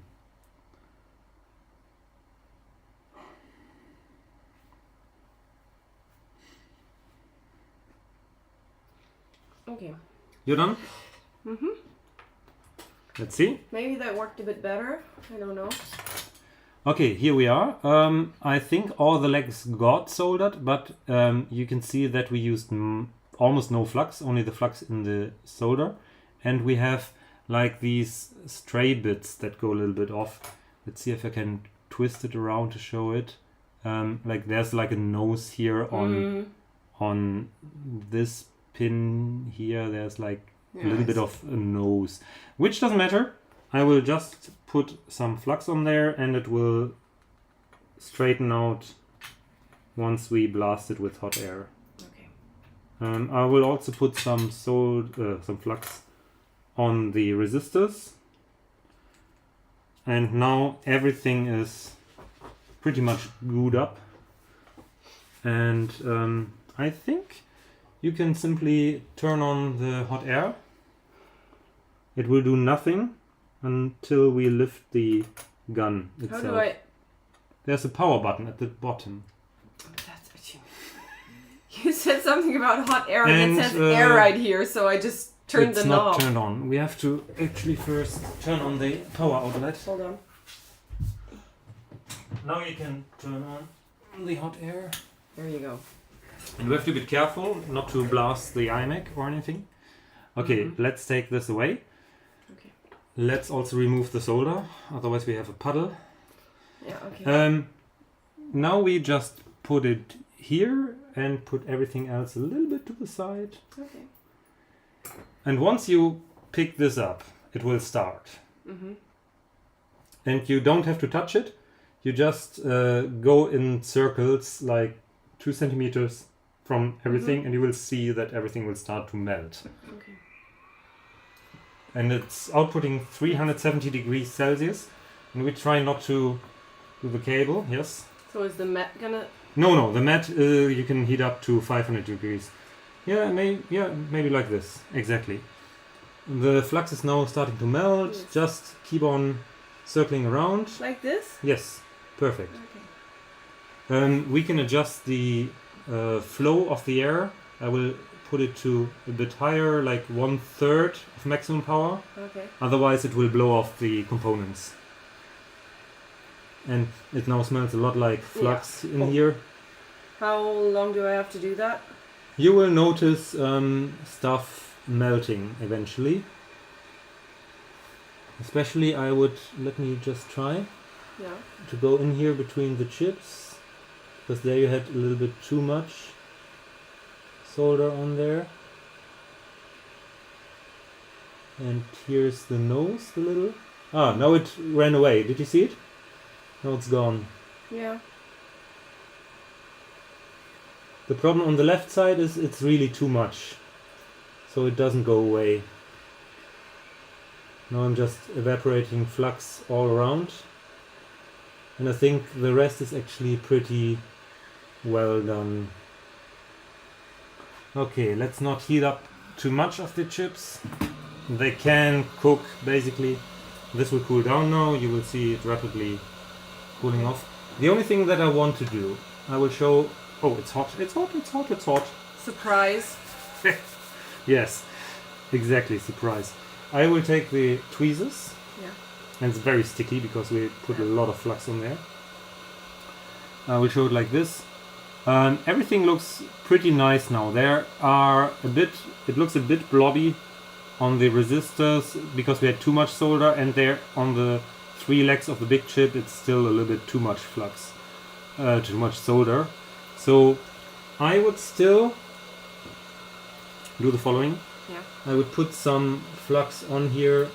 Okay. You're done? Mm-hmm. Let's see. Maybe that worked a bit better. I don't know. Okay, here we are. I think all the legs got soldered, but you can see that we used almost no flux, only the flux in the solder. And we have like these stray bits that go a little bit off. Let's see if I can twist it around to show it. Like there's like a nose here on this pin here. There's like a little bit of a nose, which doesn't matter. I will just put some flux on there and it will straighten out once we blast it with hot air. Okay. I will also put some flux on the resistors. And now everything is pretty much glued up. And I think you can simply turn on the hot air. It will do nothing until we lift the gun itself. How do I... There's a power button at the bottom. That's you said something about hot air and it says air right here, so I just turned the knob. It's not turned on. We have to actually first turn on the power outlet. Hold on. Now you can turn on the hot air. There you go. And we have to be careful not to blast the iMac or anything. Okay, let's take this away. Okay. Let's also remove the solder, otherwise we have a puddle. Yeah, okay. Now we just put it here and put everything else a little bit to the side. Okay. And once you pick this up, it will start. And you don't have to touch it. You just go in circles like 2 centimeters from everything and you will see that everything will start to melt. Okay. And it's outputting 370 degrees Celsius. And we try not to do the cable, yes. So is the mat gonna... No, the mat you can heat up to 500 degrees. Yeah, maybe like this, exactly. The flux is now starting to melt. Yes. Just keep on circling around. Like this? Yes, perfect. Okay. We can adjust the flow of the air. I will put it to a bit higher, like 1/3 of maximum power. Okay. Otherwise it will blow off the components. And it now smells a lot like flux in here. How long do I have to do that? You will notice stuff melting eventually. Especially let me just try to go in here between the chips. Because there you had a little bit too much solder on there. And here's the nose a little. Ah, now it ran away. Did you see it? Now it's gone. Yeah. The problem on the left side is it's really too much. So it doesn't go away. Now I'm just evaporating flux all around. And I think the rest is actually pretty well done. Okay, let's not heat up too much of the chips. They can cook basically. This will cool down now. You will see it rapidly cooling off. The only thing that I want to do, I will show... Oh, it's hot, it's hot, it's hot, it's hot. Surprise. Yes, exactly, surprise. I will take the tweezers And it's very sticky because we put a lot of flux on there. We'll show it like this. Everything looks pretty nice now. It looks a bit blobby on the resistors because we had too much solder, and there on the 3 legs of the big chip it's still a little bit too much flux, too much solder. So I would still do the following. Yeah. I would put some flux on here.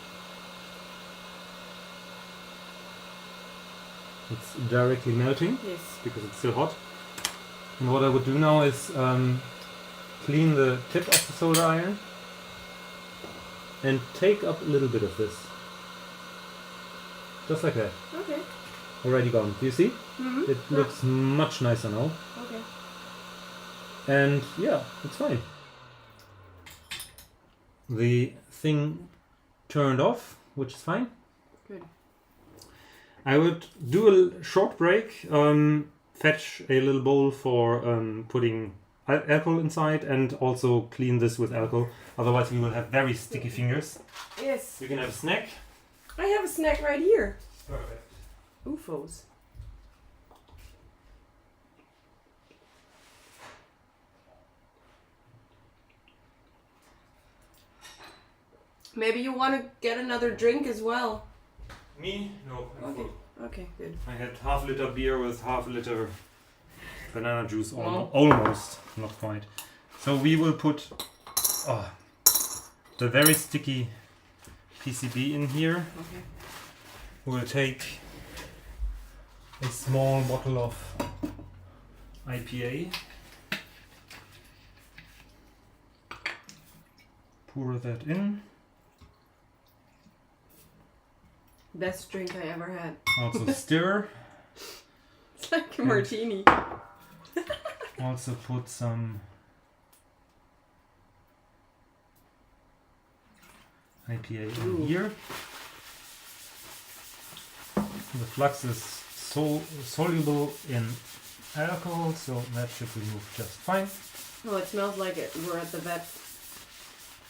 It's directly melting. Yes. Because it's still hot. And what I would do now is clean the tip of the solder iron and take up a little bit of this. Just like that. Okay. Already gone. Do you see? Mm-hmm. It looks much nicer now. Okay. And yeah, it's fine. The thing turned off, which is fine. Good. I would do a short break, fetch a little bowl for putting alcohol inside, and also clean this with alcohol. Otherwise we will have very sticky fingers. Yes. You can have a snack. I have a snack right here. Perfect. UFOs. Maybe you want to get another drink as well. Me? No. I'm Okay. full. Okay, good. I had half-liter beer with half-liter banana juice, Wow. almost, not quite. So we will put the very sticky PCB in here. Okay. We'll take a small bottle of IPA, pour that in. Best drink I ever had. Also stir. It's like a martini. Also put some IPA in here. The flux is soluble in alcohol, so that should remove just fine. Oh, it smells like it. We're at the vet.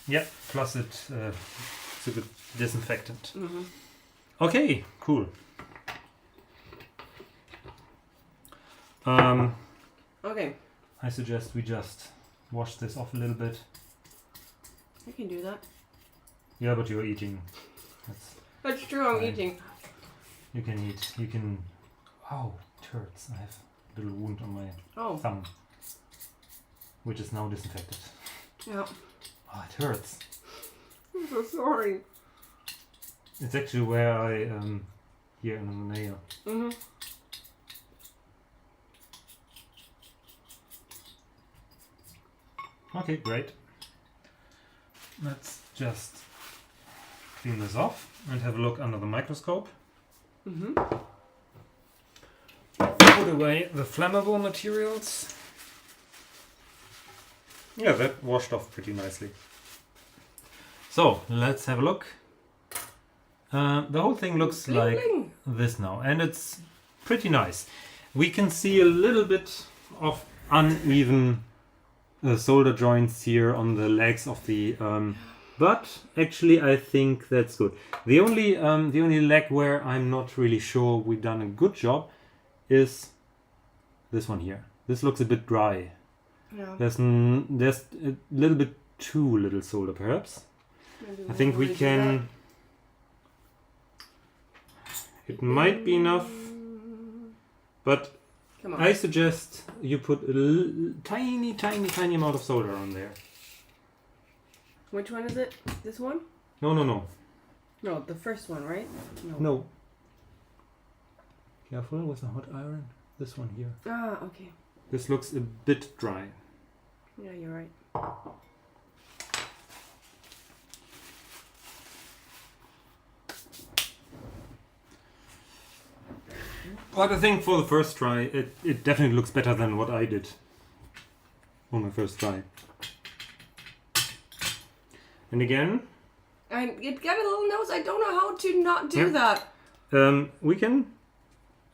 Yeah, plus it's a good disinfectant. Mm-hmm. Okay, cool. Okay. I suggest we just wash this off a little bit. I can do that. Yeah, but you're eating. That's true, I'm Fine. eating. You can eat. You can. Oh, it hurts. I have a little wound on my thumb, which is now disinfected. Yeah. Oh, it hurts. I'm so sorry. It's actually where I here in the nail. Mm-hmm. Okay, great. Let's just clean this off and have a look under the microscope. Mm-hmm. Put away the flammable materials. Yeah, that washed off pretty nicely. So, let's have a look. The whole thing looks Bling, like bling. this now, and it's pretty nice. We can see a little bit of uneven solder joints here on the legs of the but actually I think that's good. The only leg where I'm not really sure we've done a good job is this one here. This looks a bit dry. Yeah. There's a little bit too little solder perhaps. Maybe I think we wanna do can. It might be enough, but that. Come on. I suggest you put a tiny amount of solder on there. Which one is it? This one? No. No, the first one, right? No. Careful with the hot iron. This one here. Ah, okay. This looks a bit dry. Yeah, you're right. But I think for the first try, it definitely looks better than what I did on my first try. And again, It got a little nose. I don't know how to not do that. we can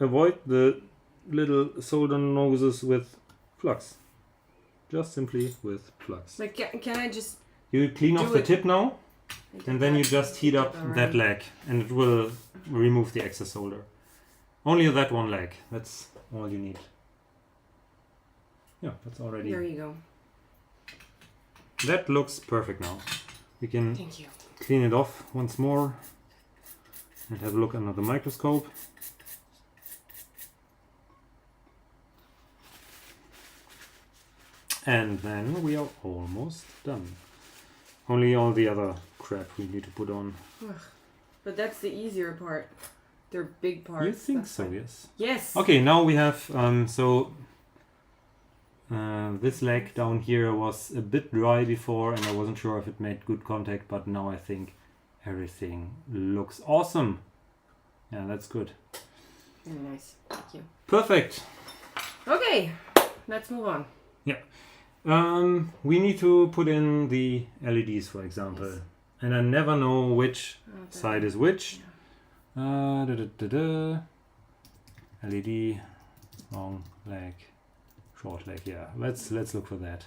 avoid the little solder noses with flux. Just simply with flux. Like, can I just... You clean off Do the it. tip now. And then you just heat up that leg and it will remove the excess solder. Only that one leg. That's all you need. Yeah, that's already... There you go. That looks perfect now. We can Thank you. clean it off once more and have a look under the microscope. And then we are almost done. Only all the other crap we need to put on. Ugh. But that's the easier part. They're big parts. You think so, yes? Yes. Okay, now we have, this leg down here was a bit dry before and I wasn't sure if it made good contact, but now I think everything looks awesome. Yeah, that's good. Very nice. Thank you. Perfect. Okay, let's move on. Yeah. We need to put in the LEDs, for example. Yes. And I never know which side is which. Yeah. LED, long leg, short leg. Yeah, let's look for that.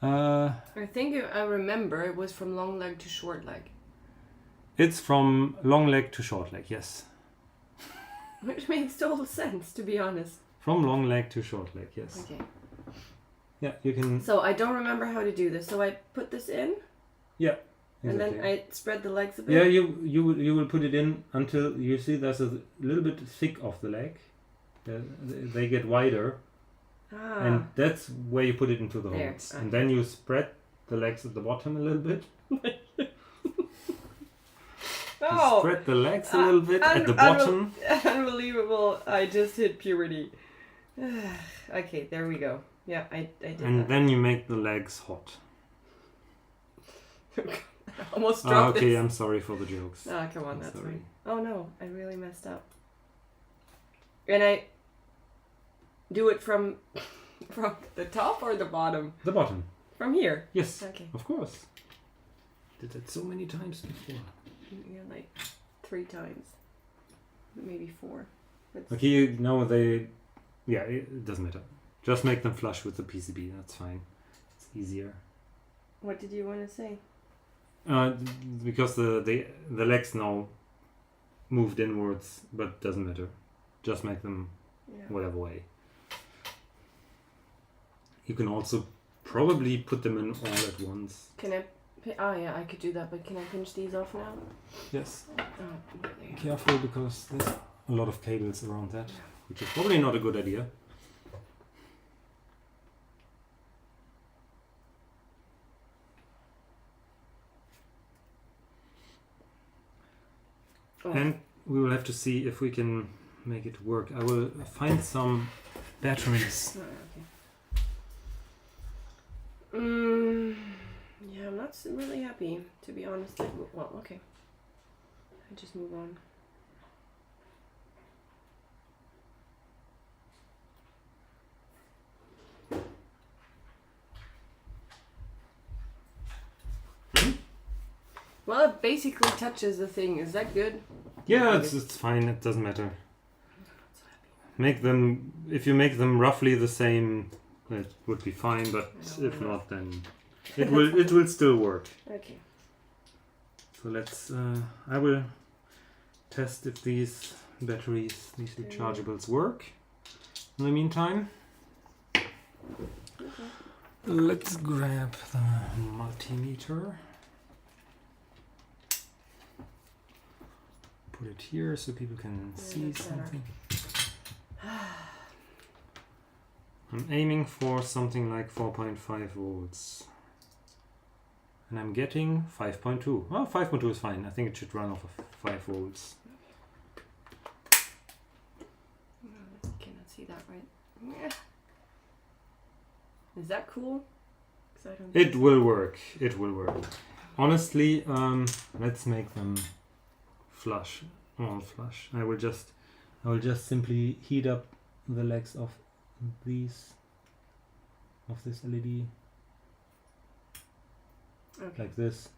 I think I remember it was from long leg to short leg. It's from long leg to short leg, yes. Which makes total sense, to be honest. From long leg to short leg, yes. Okay. Yeah, you can... So I don't remember how to do this. So I put this in? Yeah. Exactly. And then I spread the legs a bit? Yeah, you will put it in until you see there's a little bit thick of the leg. They get wider. Ah. And that's where you put it into the There. holes. And then you spread the legs at the bottom a little bit. Oh, spread the legs a little bit at the bottom. Unbelievable. I just hit puberty. Okay, there we go. Yeah, I did and that. Then you make the legs hot. Almost dropped okay, this. I'm sorry for the jokes. Oh, come on, that's sorry. fine. Oh no, I really messed up. And I do it from the top or the bottom? The bottom. From here? Yes. Okay. Of course. Did that so many times before. Yeah, like 3 times. Maybe 4. Okay, now they... Yeah, it doesn't matter. Just make them flush with the PCB, that's fine. It's easier. What did you want to say? Because the legs now moved inwards, but doesn't matter. Just make them whatever way. You can also probably put them in all at once. Can I... Oh yeah, I could do that, but can I pinch these off now? Yes. Oh, Careful, because there's a lot of cables around that, which is probably not a good idea. Oh. And we will have to see if we can make it work. I will find some batteries. Oh, okay. Yeah, I'm not really happy, to be honest. Well, okay. I just move on. Well, it basically touches the thing. Is that good? Yeah, it's fine. It doesn't matter. Make them, if you make them roughly the same, it would be fine. But if not, then it will still work. Okay. So let's. I will test if these batteries, these rechargeables, work. In the meantime, let's grab the multimeter. Put it here so people can see something. I'm aiming for something like 4.5 volts. And I'm getting 5.2. Well, 5.2 is fine. I think it should run off of 5 volts. I cannot see that right. Is that cool? It will work. It will work. Honestly, let's make them flush, all flush. I will just simply heat up the legs of this LED, like this,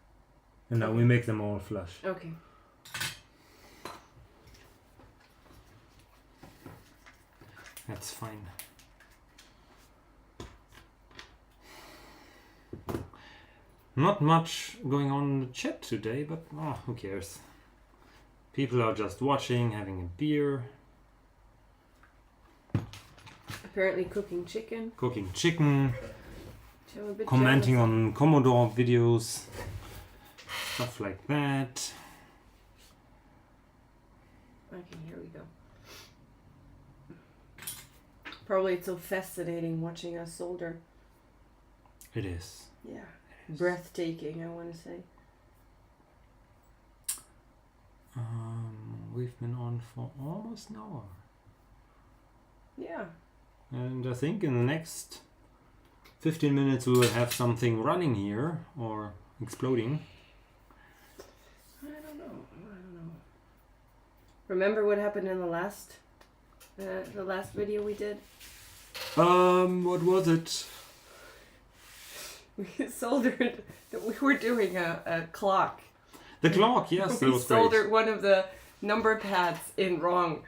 and now we make them all flush. Okay. That's fine. Not much going on in the chat today, but who cares? People are just watching, having a beer. Apparently cooking chicken. Cooking chicken. So I'm a bit Commenting jealous. on Commodore videos. Stuff like that. Okay, here we go. Probably it's so fascinating watching us solder. It is. Yeah. Breathtaking, I want to say. We've been on for almost an hour. Yeah. And I think in the next 15 minutes we will have something running here or exploding. I don't know. Remember what happened in the last video we did? What was it? We soldered. We were doing a clock. The clock, yes, that We was soldered great. one of the number pads in wrong.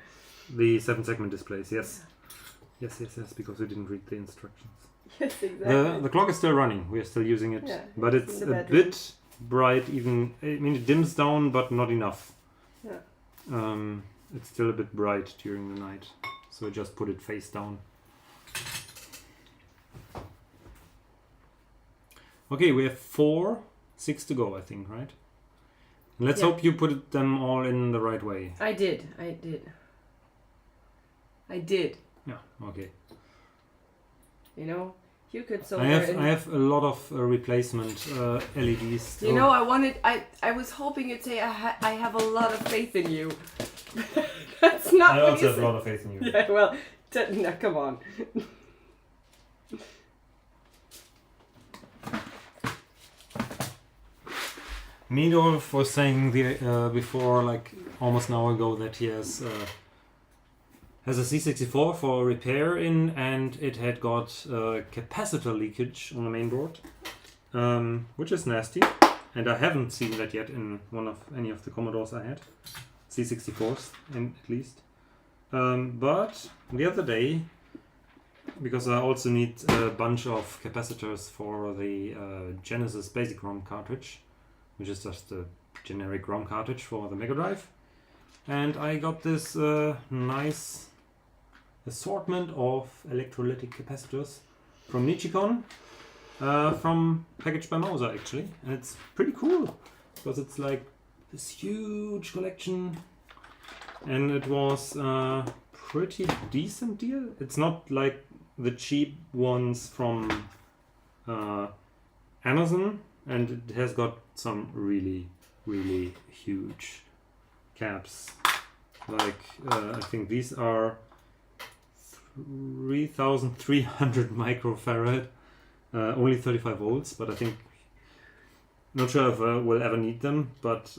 The 7-segment displays, yes. Yes, because we didn't read the instructions. Yes, exactly. The clock is still running. We are still using it, Yeah, but it's it's in the a bedroom. bit bright. Even it dims down, but not enough. Yeah. It's still a bit bright during the night, so I just put it face down. Okay, we have 6 to go, I think, right? Let's hope you put them all in the right way. I did. Yeah. Okay. You know, you could solder. I have a lot of replacement LEDs. Still. You know, I was hoping you'd say I have a lot of faith in you. That's not I what also you have a said. lot of faith in you. Yeah, well, no, come on. Meadolf was saying before, like almost an hour ago, that he has a C64 for repair in, and it had got capacitor leakage on the main board, which is nasty. And I haven't seen that yet in any of the Commodores I had, C64s at least. But the other day, because I also need a bunch of capacitors for the Genesis Basic ROM cartridge, which is just a generic ROM cartridge for the Mega Drive. And I got this nice assortment of electrolytic capacitors from Nichicon, packaged by Mauser actually. And it's pretty cool, because it's like this huge collection. And it was a pretty decent deal. It's not like the cheap ones from Amazon, and it has got some really, really huge caps. Like I think these are 3,300 microfarad, only 35 volts, but I think, not sure if I will ever need them, but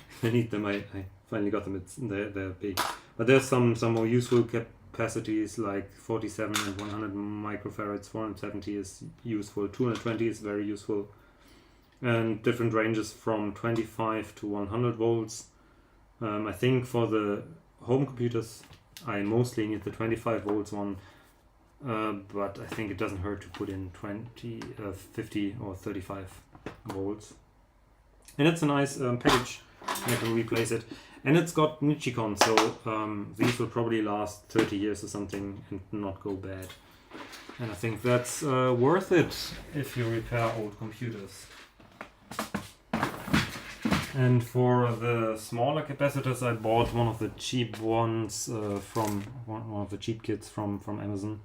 if I need them, I finally got them. They're big. But there's some more useful capacities like 47 and 100 microfarads. 470 is useful. 220 is very useful. And different ranges from 25 to 100 volts. I think for the home computers, I mostly need the 25 volts one. But I think it doesn't hurt to put in 50 or 35 volts. And it's a nice package. I can replace it. And it's got Nichicon, so these will probably last 30 years or something and not go bad. And I think that's worth it if you repair old computers. And for the smaller capacitors, I bought one of the cheap ones from one of the cheap kits from Amazon.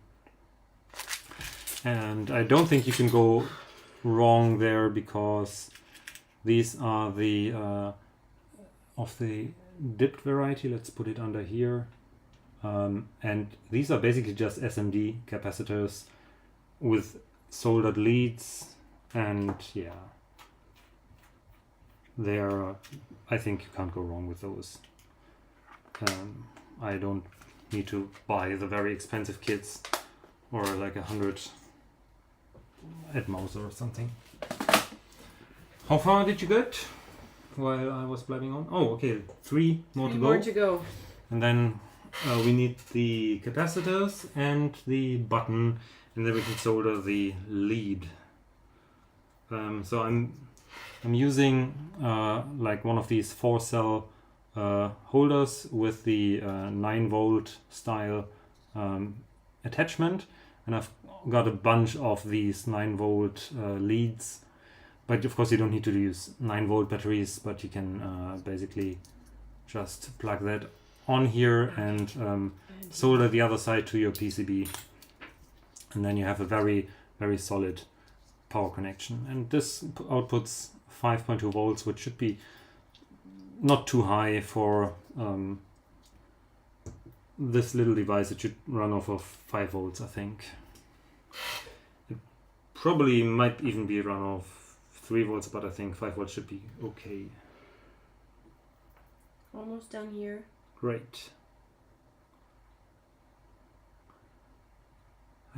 And I don't think you can go wrong there, because these are the of the dipped variety. Let's put it under here. And these are basically just SMD capacitors with soldered leads, and yeah, I think you can't go wrong with those. I don't need to buy the very expensive kits, or like 100 at Mauser or something. How far did you get while I was blabbing on? Oh, okay, 3 more to go. More to go. And then we need the capacitors and the button, and then we can solder the lead. So I'm using like one of these 4-cell holders with the 9-volt style attachment, and I've got a bunch of these 9-volt leads. But of course you don't need to use 9-volt batteries, but you can basically just plug that on here and solder the other side to your PCB, and then you have a very, very solid power connection. And this outputs 5.2 volts, which should be not too high for this little device. It should run off of 5 volts, I think. It probably might even be run off 3 volts, but I think 5 volts should be okay. Almost done here. Great.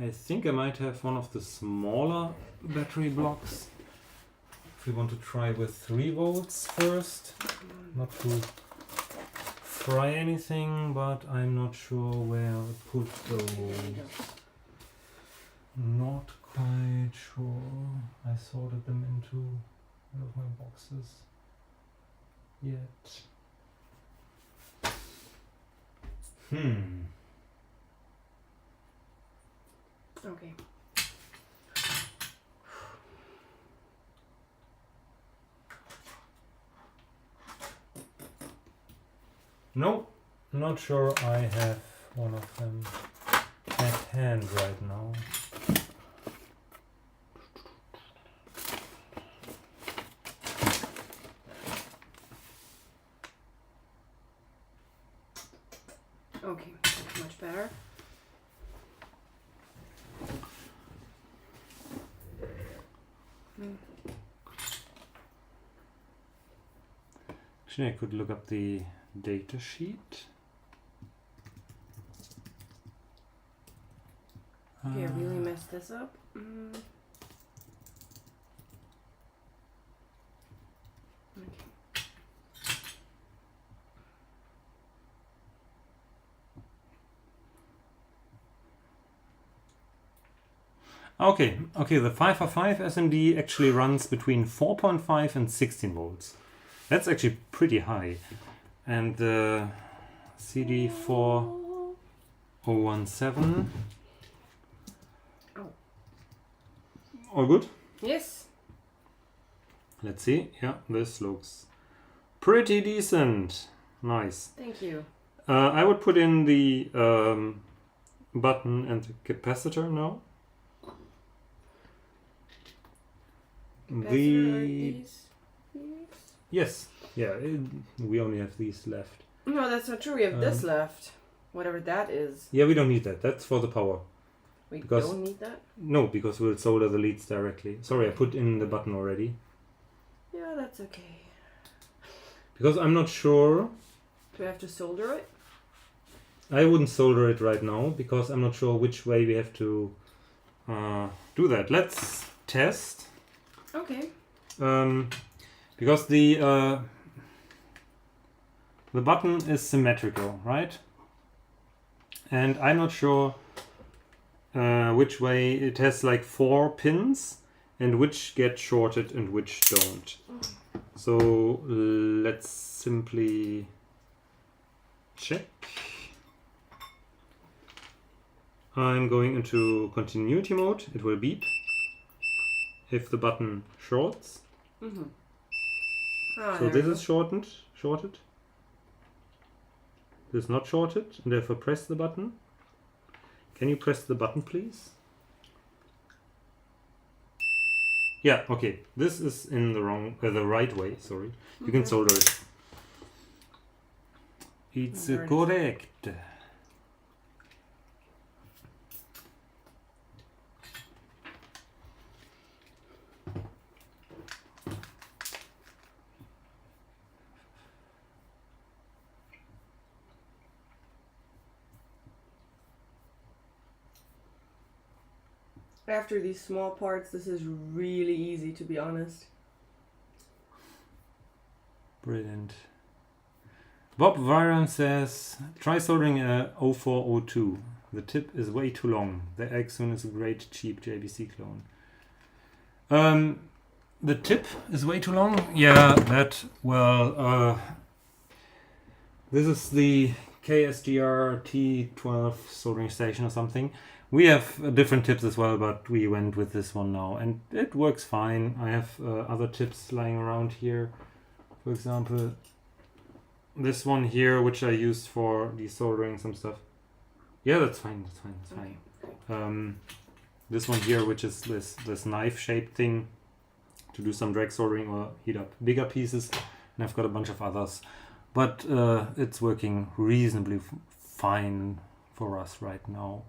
I think I might have one of the smaller battery blocks. If we want to try with 3 volts first, not to fry anything, but I'm not sure where I put those. Not quite sure. I sorted them into one of my boxes yet. Okay. No, not sure I have one of them at hand right now. Okay, that's much better. Actually, I could look up the data sheet. Okay, I really messed this up. Okay. Okay, the 5x5 SMD actually runs between 4.5 and 16 volts. That's actually pretty high. And the CD4017. Oh. All good? Yes. Let's see. Yeah, this looks pretty decent. Nice. Thank you. I would put in the button and the capacitor now. These? Yes. Yeah, we only have these left. No, that's not true. We have this left. Whatever that is. Yeah, we don't need that. That's for the power. We Because- don't need that? No, because we'll solder the leads directly. Sorry, I put in the button already. Yeah, that's okay. Because I'm not sure. Do we have to solder it? I wouldn't solder it right now because I'm not sure which way we have to do that. Let's test. Okay. Because the button is symmetrical, right? And I'm not sure which way. It has like 4 pins and which get shorted and which don't. So let's simply check. I'm going into continuity mode. It will beep if the button shorts. Mm-hmm. So this is shorted. This is not shorted, and therefore press the button. Can you press the button, please? Yeah, okay. This is in the right way. Sorry, you can solder it. It's There it is. correct. After these small parts, this is really easy, to be honest. Brilliant. Bob Byron says, try soldering a 0402. The tip is way too long. The Axon is a great cheap JVC clone. the tip is way too long. Yeah, this is the KSGR T12 soldering station or something. We have different tips as well, but we went with this one now, and it works fine. I have other tips lying around here. For example, this one here, which I used for desoldering some stuff. Yeah, that's fine. That's fine. This one here, which is this knife-shaped thing to do some drag soldering or heat up bigger pieces, and I've got a bunch of others. But it's working reasonably fine for us right now.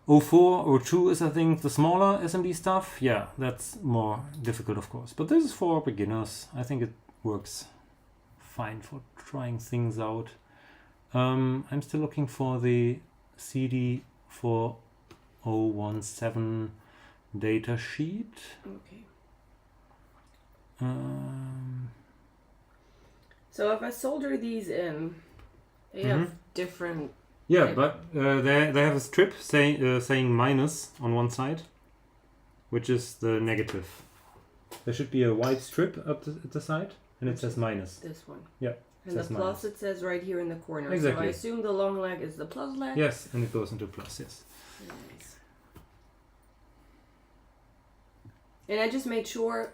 04, 02 is, I think, the smaller SMD stuff. Yeah, that's more difficult, of course. But this is for beginners. I think it works fine for trying things out. I'm still looking for the CD 4017 data sheet. Okay. So if I solder these in, they have different... Yeah, but they have a strip saying minus on one side, which is the negative. There should be a white strip up at the side, and it says minus. This one. Yeah. And the plus it says right here in the corner. Exactly. So I assume the long leg is the plus leg? Yes, and it goes into plus, yes. Nice. And I just made sure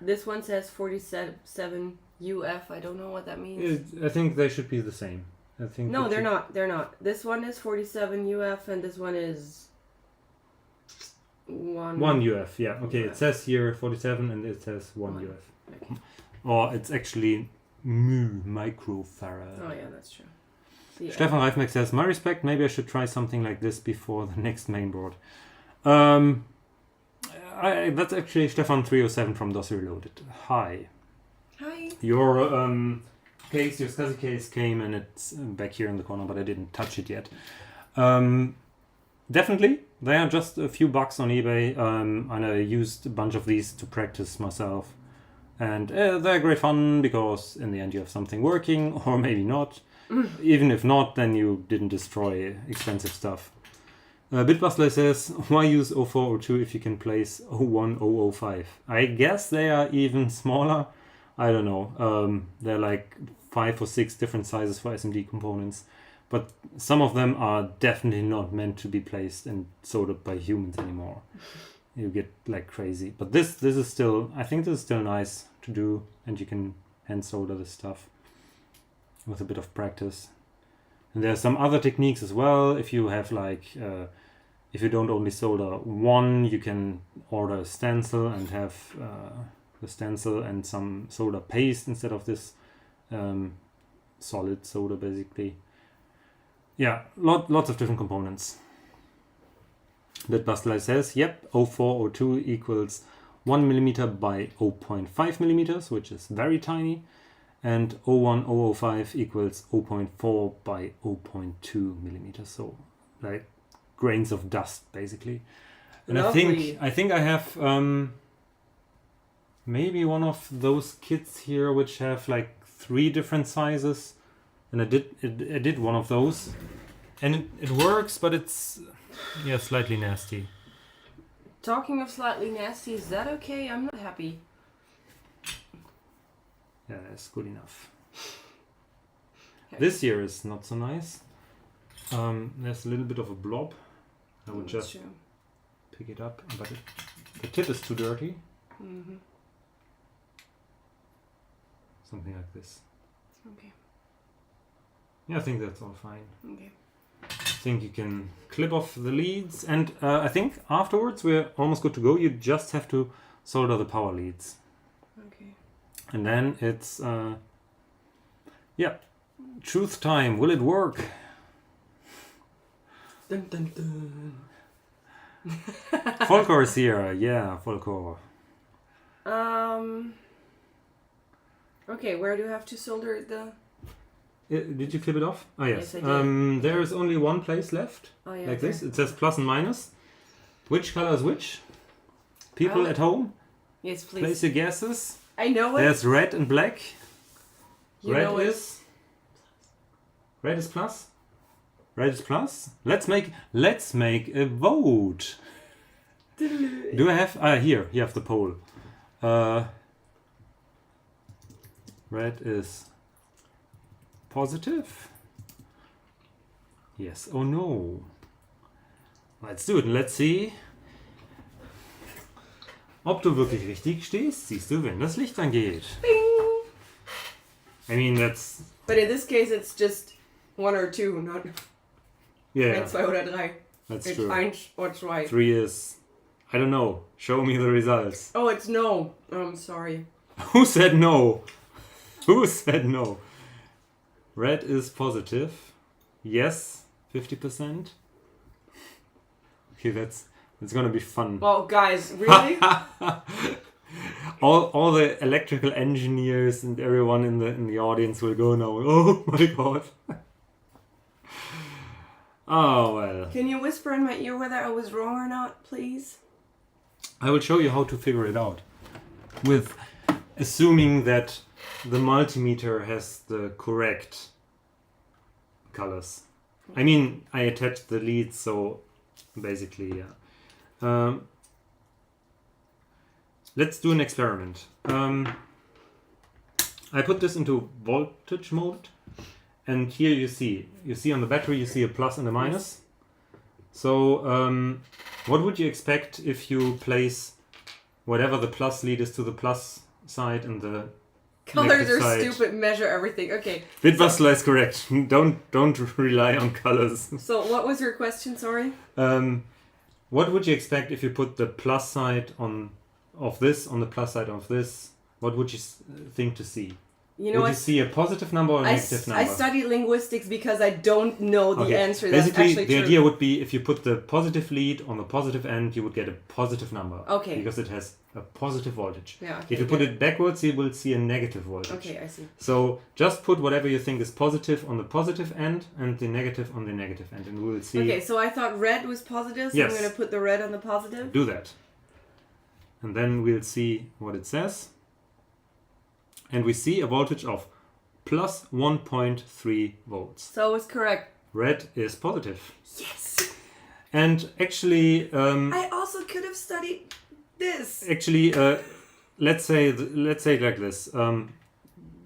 this one says 47 UF. I don't know what that means. I think they should be the same. I think no, they're not. They're not. This one is 47 UF and this one is 1 UF, yeah. Okay, it says here 47 and it says 1 UF. Okay. Or it's actually microfarad. Oh yeah, that's true. Yeah. Stefan Reifmeck says, my respect, maybe I should try something like this before the next mainboard. That's actually Stefan 307 from DOS Reloaded. Hi. Hi. Your SCSI case came and it's back here in the corner, but I didn't touch it yet. Definitely, they are just a few bucks on eBay, and I used a bunch of these to practice myself. And they're great fun because in the end you have something working, or maybe not. Even if not, then you didn't destroy expensive stuff. Bitbustler says, why use 0402 if you can place 01005? I guess they are even smaller. I don't know. They're like 5 or 6 different sizes for SMD components. But some of them are definitely not meant to be placed and soldered by humans anymore. You get like crazy. But this is still, I think this is still nice to do, and you can hand solder this stuff with a bit of practice. And there are some other techniques as well. If you have like, if you don't only solder one, you can order a stencil and have the stencil and some solder paste instead of this solid solder basically. Yeah, lots of different components. Bitbustler says, yep, 0402 equals 1 millimeter by 0.5 millimeters, which is very tiny. And 01005 equals 0.4 by 0.2 millimeters. So like grains of dust basically. And Lovely. I think I have maybe one of those kits here which have like 3 different sizes. And I did one of those. And it works, but it's slightly nasty. Talking of slightly nasty, is that okay? I'm not happy. Yeah, that's good enough. Okay. This here is not so nice. There's a little bit of a blob. I would just pick it up, but the tip is too dirty. Mm-hmm. Something like this. Okay. Yeah, I think that's all fine. Okay. I think you can clip off the leads, and I think afterwards we're almost good to go. You just have to solder the power leads. Okay. And then it's, truth time. Will it work? Dun, dun, dun. Volker is here. Yeah, Volker. Okay, where do I have to solder the... Did you clip it off? Oh, yes. Yes, I did. There is only one place left. Oh, yeah, like there. this. It says plus and minus. Which color is which? People at home? Yes, please. Place your guesses. I know it. There's red and black. You Red know it. is plus. Red is plus. Let's make a vote. Do I have here you have the poll. Red is positive. Yes. Oh no. Let's do it. Let's see. Ob du wirklich richtig stehst, siehst du, wenn das Licht angeht. Bing! I mean, that's... But in this case, it's just 1 or 2, not Yeah, 1, 2 oder 3. that's It's true. 1 or 2. 3 is... I don't know. Show me the results. Oh, it's no. I'm sorry. Who said no? Who said no? Red is positive. Yes, 50%. Okay, that's gonna be fun. Well, guys, really? all the electrical engineers and everyone in the audience will go now. Oh my god. Oh well. Can you whisper in my ear whether I was wrong or not, please? I will show you how to figure it out. With assuming that the multimeter has the correct colors. I mean, I attached the leads, so basically, yeah. Let's do an experiment. I put this into voltage mode, and here you see on the battery, you see a plus and a minus. So what would you expect if you place whatever the plus lead is to the plus side and the Colors are side. stupid, measure everything. Okay. Bitbastler is correct. Don't rely on colors. So what was your question, sorry? What would you expect if you put the plus side of this on the plus side of this? What would you think to see? You know would what? you see a positive number or a negative number? I studied linguistics because I don't know the answer. Basically, That's actually the true. idea would be if you put the positive lead on the positive end, you would get a positive number. Okay. Because it has a positive voltage. Yeah, okay, If you put it backwards, you will see a negative voltage. Okay, I see. So just put whatever you think is positive on the positive end and the negative on the negative end, and we will see. Okay, so I thought red was positive, so Yes. I'm going to put the red on the positive. Do that. And then we'll see what it says. And we see a voltage of plus 1.3 volts. So I was correct. Red is positive. Yes! And actually, I also could have studied this. actually, let's say it like this.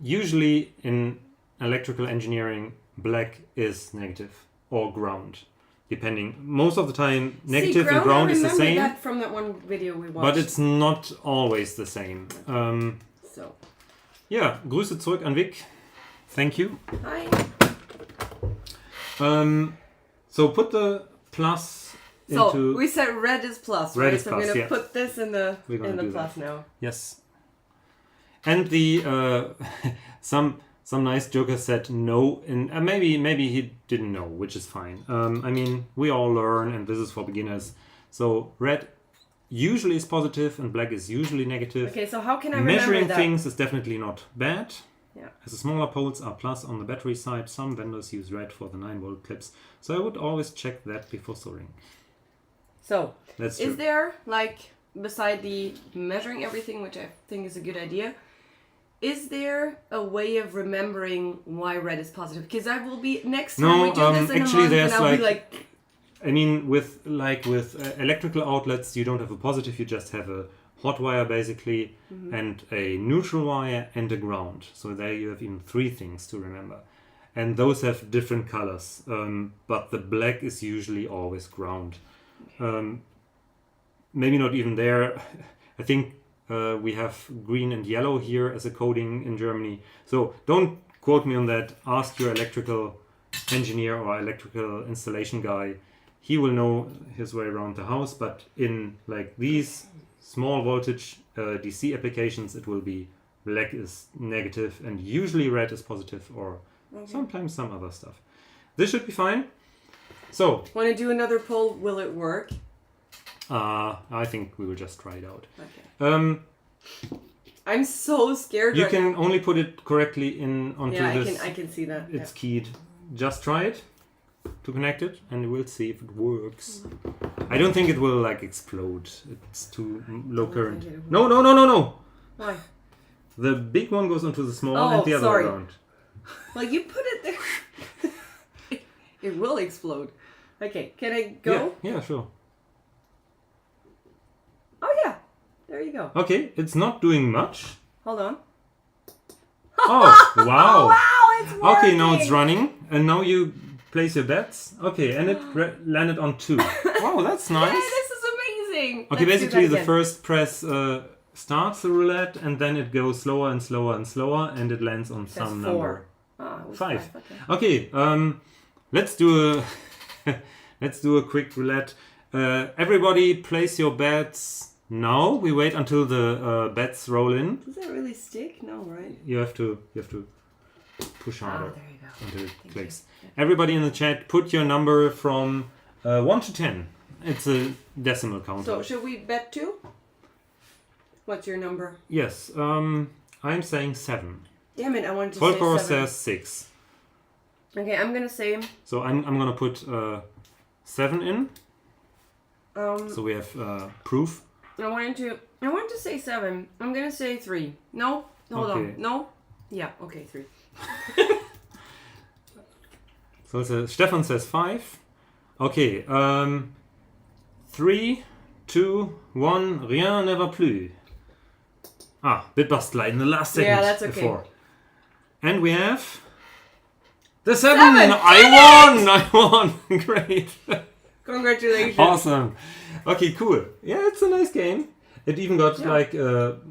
Usually in electrical engineering, black is negative or ground, depending. Most of the time, negative and ground is the same. I remember that from that one video we watched. But it's not always the same. So. Ja, Grüße zurück an Vic. Thank you. Hi. So put the plus So into... we said red is plus, Red right? is so plus, I'm going to yeah. put this in the We're gonna do plus that. now. Yes. And the some nice joker said no, and maybe he didn't know, which is fine. I mean, we all learn, and this is for beginners. So red usually is positive and black is usually negative. Okay, so how can I remember Measuring that? things is definitely not bad. Yeah. As the smaller poles are plus on the battery side, some vendors use red for the 9-volt clips. So I would always check that before soldering. So, That's true. is there, like, beside the measuring everything, which I think is a good idea, is there a way of remembering why red is positive? Because I will be, next time we do this in actually a month, there's and I'll be like... I mean, with electrical outlets, you don't have a positive, you just have a hot wire basically, and a neutral wire and a ground. So there you have even 3 things to remember. And those have different colors, but the black is usually always ground. Maybe not even there. I think we have green and yellow here as a coding in Germany. So don't quote me on that. Ask your electrical engineer or electrical installation guy. He will know his way around the house, but in like these small voltage DC applications, it will be black is negative and usually red is positive, or sometimes some other stuff. This should be fine. So, Want to do another poll? Will it work? I think we will just try it out. Okay. I'm so scared You right can now. only put it correctly onto Yeah, this. I can see that. It's keyed. Just try it to connect it, and we'll see if it works. I don't think it will like explode. It's too low current. No. Why? The big one goes onto the small Oh, and the other sorry. around. Well, you put it there. It will explode. Okay, can I go? Yeah, sure. Oh yeah. there you go. Okay, it's not doing much. Hold on. Oh, wow. Wow, it's working. Okay, now it's running. And now you place your bets. Okay, and it landed on 2. Wow, that's nice. Yeah, this is amazing. Okay, Let's basically do that the again. first press starts the roulette and then it goes slower and slower and slower and it lands on That's some 4. number. Ah, it was 5. 5. Okay, Okay. let's do a let's do a quick roulette. Everybody place your bets now. We wait until the bets roll in. Does that really stick? No, right? You have to push harder There you go. until it Thank clicks. you. Everybody in the chat, put your number from 1 to 10. It's a decimal counter. So, should we bet 2? What's your number? Yes, I'm saying 7. Damn it, I wanted to Volker say 7. says 6. Okay, I'm gonna say... So I'm gonna put 7 in. So we have proof. I wanted to say 7. I'm gonna say 3. No? Hold Okay. on. No? Yeah, okay, 3. So Stefan says 5. Okay, 3, 2, 1, rien ne va plus. Ah, Bitbustler in the last second. Yeah, that's okay. Before. And we have the 7. 7! I won! Great. Congratulations. Awesome. Okay, cool. Yeah, it's a nice game. It even got like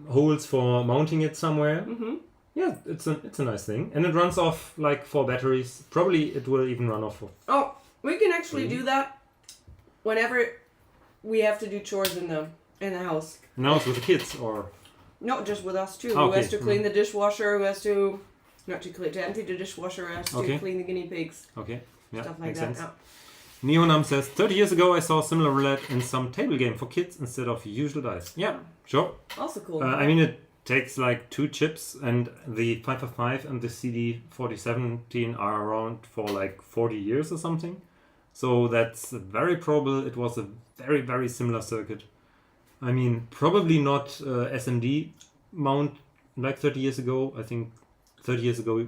holes for mounting it somewhere. Mm-hmm. Yeah, it's a nice thing. And it runs off like 4 batteries. Probably it will even run off of... Oh, we can actually do that whenever we have to do chores in the house. Now it's with the kids or... No, just with us too. Okay. Who has to clean the dishwasher, who has to... Not to clean, to empty the dishwasher, who has to clean the guinea pigs. Okay, yeah, Stuff like makes that. sense. Yeah. Neonam says, 30 years ago I saw a similar roulette in some table game for kids instead of usual dice. Yeah, sure. Also cool. I mean, it takes like 2 chips and the 555 and the CD4017 are around for like 40 years or something. So that's very probable it was a very, very similar circuit. I mean, probably not SMD mount like 30 years ago. I think 30 years ago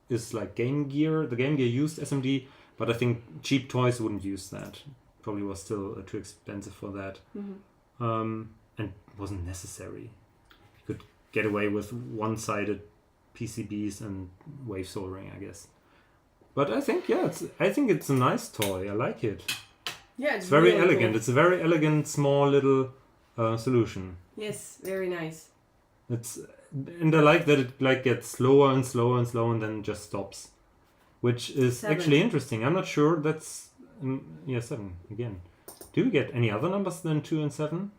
is like Game Gear. The Game Gear used SMD, but I think cheap toys wouldn't use that. Probably was still too expensive for that. Mm-hmm. And wasn't necessary. You could get away with one-sided PCBs and wave soldering, I guess. But I think, yeah, it's a nice toy. I like it. Yeah, It's very really elegant. cool. It's a very elegant, small little solution. Yes, very nice. And I like that it like gets slower and slower and slower and then just stops, which is 7. actually interesting. I'm not sure. That's 7 again. Do we get any other numbers than 2 and 7,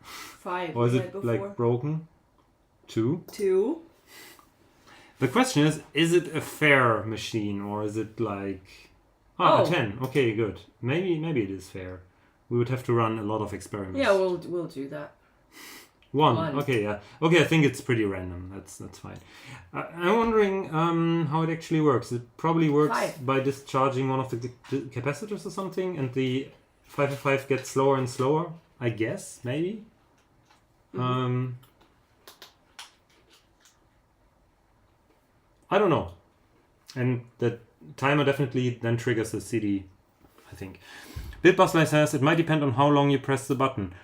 5. or is right it before. like broken? 2. 2. The question is it a fair machine or is it like a 10? Okay, good. Maybe it is fair. We would have to run a lot of experiments. Yeah, we'll do that. 1. Okay, yeah. Okay, I think it's pretty random. That's fine. I'm wondering how it actually works. It probably works 5. by discharging one of the capacitors or something, and the 555 gets slower and slower. I guess, maybe. Mm-hmm. I don't know. And the timer definitely then triggers the CD, I think. Bitbustler says it might depend on how long you press the button.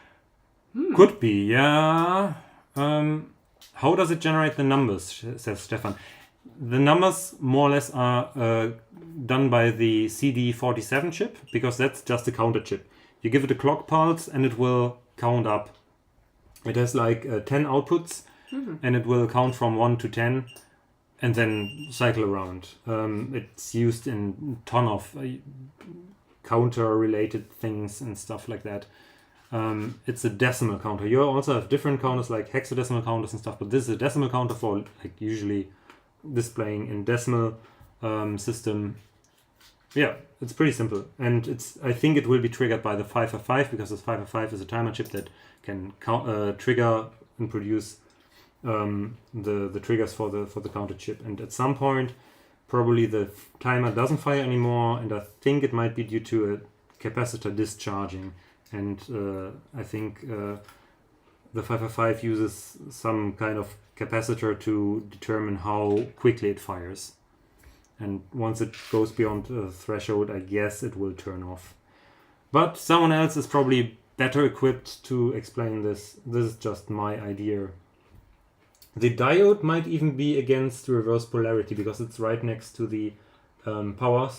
Could be, yeah. How does it generate the numbers, says Stefan. The numbers more or less are done by the CD47 chip, because that's just a counter chip. You give it a clock pulse and it will count up. It has like 10 outputs and it will count from 1 to 10 and then cycle around. It's used in a ton of counter related things and stuff like that. It's a decimal counter. You also have different counters like hexadecimal counters and stuff, but this is a decimal counter for like usually displaying in decimal system. Yeah, it's pretty simple, and I think it will be triggered by the 555 because this 555 is a timer chip that can trigger and produce the triggers for the counter chip. And at some point, probably the timer doesn't fire anymore, and I think it might be due to a capacitor discharging. And I think the 555 uses some kind of capacitor to determine how quickly it fires. And once it goes beyond the threshold, I guess it will turn off. But someone else is probably better equipped to explain this. This is just my idea. The diode might even be against reverse polarity because it's right next to the power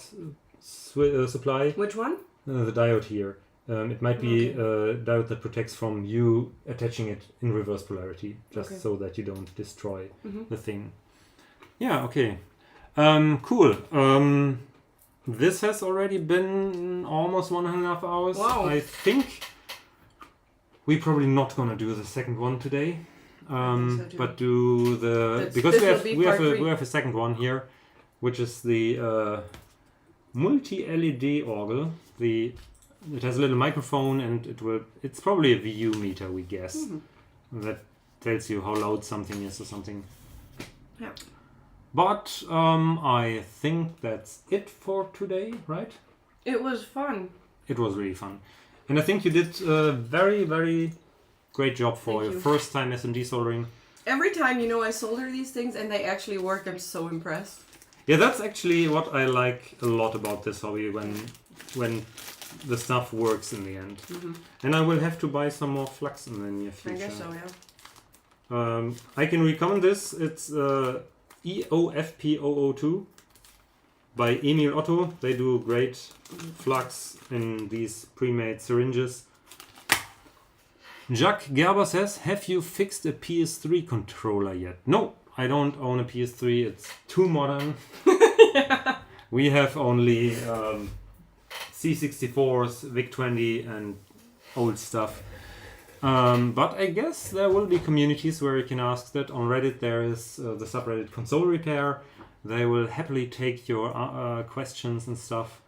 supply. Which one? The diode here. It might be a diode that protects from you attaching it in reverse polarity, just so that you don't destroy the thing. Yeah, okay. Cool. This has already been almost 1.5 hours. Wow. I think we're probably not gonna do the second one today. But do because we have a second one here, which is the multi-LED orgel. It has a little microphone and it's probably a VU meter, we guess. That tells you how loud something is or something. Yeah. But I think that's it for today, right? It was fun. It was really fun. And I think you did a very, very great job for your first time SMD soldering. Every time, I solder these things and they actually work, I'm so impressed. Yeah, that's actually what I like a lot about this hobby, when the stuff works in the end. And I will have to buy some more flux in the near future. I guess so, yeah. I can recommend this. It's EOFP002 by Emil Otto. They do great flux in these pre-made syringes. Jacques Gerber says, have you fixed a PS3 controller yet? No, I don't own a PS3. It's too modern. Yeah. We have only C64s, VIC-20 and old stuff. But I guess there will be communities where you can ask that. On Reddit there is the subreddit Console Repair. They will happily take your questions and stuff.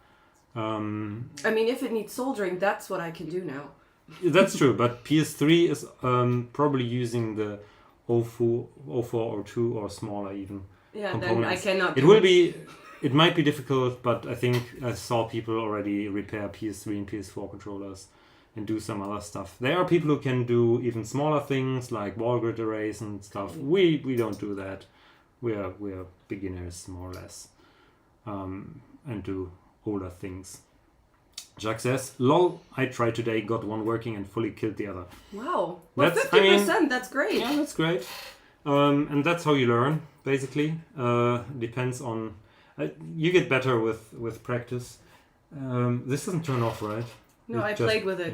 I mean, if it needs soldering, that's what I can do now. That's true, but PS3 is probably using the 04 or 2 or smaller even. Yeah, components. Then I cannot. It might be difficult, but I think I saw people already repair PS3 and PS4 controllers and do some other stuff. There are people who can do even smaller things like wall grid arrays and stuff. We don't do that. We are beginners more or less, and do older things. Jacques says, lol, I tried today, got one working and fully killed the other. Wow. Well, 50%, that's great. Yeah, that's great. And that's how you learn, basically. Depends on... you get better with practice. This doesn't turn off, right? No, I played with it.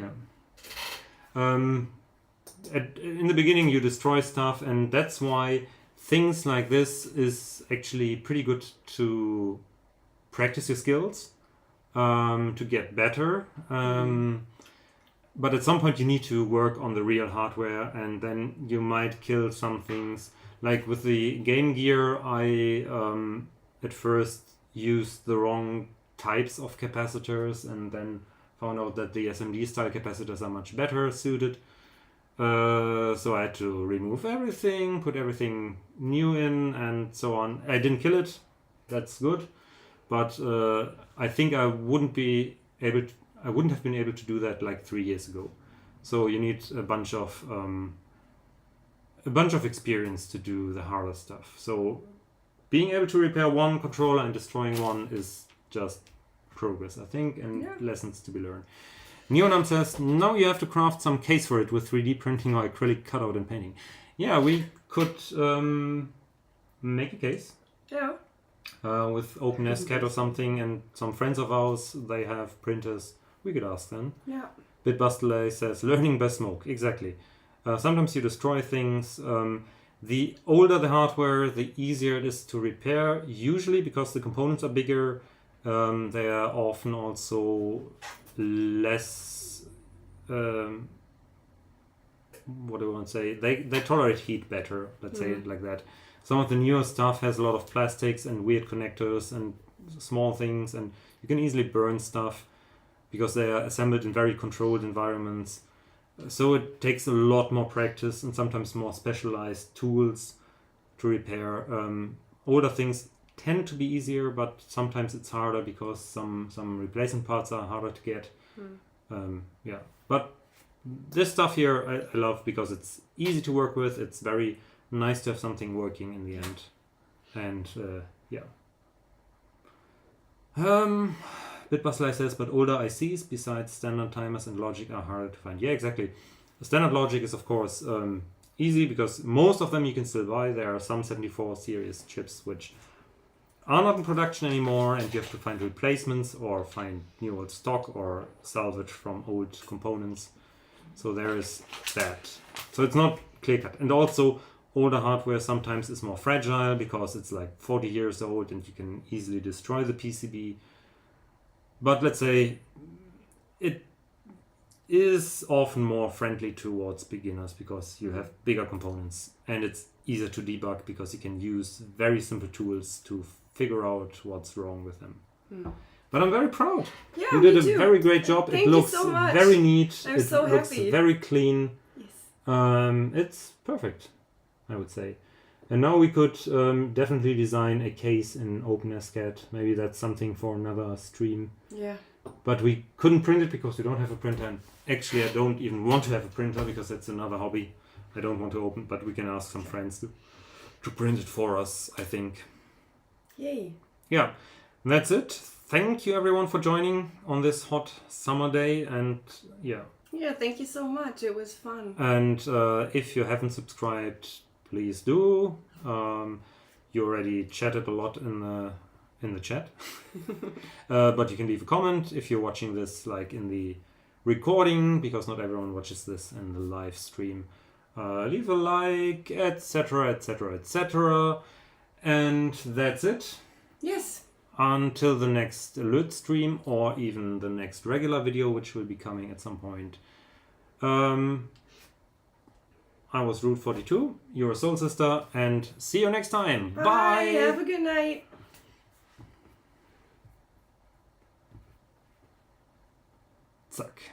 Yeah. In the beginning, you destroy stuff, and that's why things like this is actually pretty good to practice your skills. To get better, but at some point you need to work on the real hardware, and then you might kill some things. Like with the Game Gear, I at first used the wrong types of capacitors, and then found out that the SMD style capacitors are much better suited. So I had to remove everything, put everything new in, and so on. I didn't kill it. That's good. But I think I wouldn't have been able to do that like 3 years ago. So you need a bunch of experience to do the harder stuff. So being able to repair one controller and destroying one is just progress, I think, and lessons to be learned. Neonam says, now you have to craft some case for it with 3D printing or acrylic cutout and painting. Yeah, we could make a case. Yeah. With OpenSCAD or something, and some friends of ours, they have printers. We could ask them. Yeah. Bitbustelay says, learning by smoke. Exactly. Sometimes you destroy things. The older the hardware, the easier it is to repair, usually because the components are bigger. They are often also less... what do I want to say? They tolerate heat better, let's say it like that. Some of the newer stuff has a lot of plastics and weird connectors and small things, and you can easily burn stuff because they are assembled in very controlled environments. So it takes a lot more practice and sometimes more specialized tools to repair. Older things tend to be easier, but sometimes it's harder because some replacement parts are harder to get. But this stuff here I love because it's easy to work with. It's very nice to have something working in the end. And Bitbus says, but older ICs besides standard timers and logic are harder to find. Yeah, exactly. The standard logic is of course easy because most of them you can still buy. There are some 74 series chips which are not in production anymore, and you have to find replacements or find new old stock or salvage from old components. So there is that. So it's not clear cut. And also older hardware sometimes is more fragile because it's like 40 years old and you can easily destroy the PCB. But let's say it is often more friendly towards beginners because you have bigger components and it's easier to debug because you can use very simple tools to figure out what's wrong with them. But I'm very proud. Yeah, you did me a too. very great job. Thank it you looks so much. very neat. I'm it so looks happy. very clean. Yes. It's perfect, I would say. And now we could definitely design a case in OpenSCAD. Maybe that's something for another stream. Yeah. But we couldn't print it because we don't have a printer. And actually, I don't even want to have a printer because that's another hobby. I don't want to open, but we can ask some friends to print it for us, I think. Yay. Yeah, that's it. Thank you everyone for joining on this hot summer day. And yeah. Yeah, thank you so much. It was fun. And if you haven't subscribed, please do. You already chatted a lot in the chat. But you can leave a comment if you're watching this like in the recording, because not everyone watches this in the live stream. Leave a like, etc, etc, etc. And that's it. Yes. Until the next Lötstream or even the next regular video, which will be coming at some point. I was Root42, you're a Soul Sister, and see you next time. Bye. Bye. Have a good night. Zack.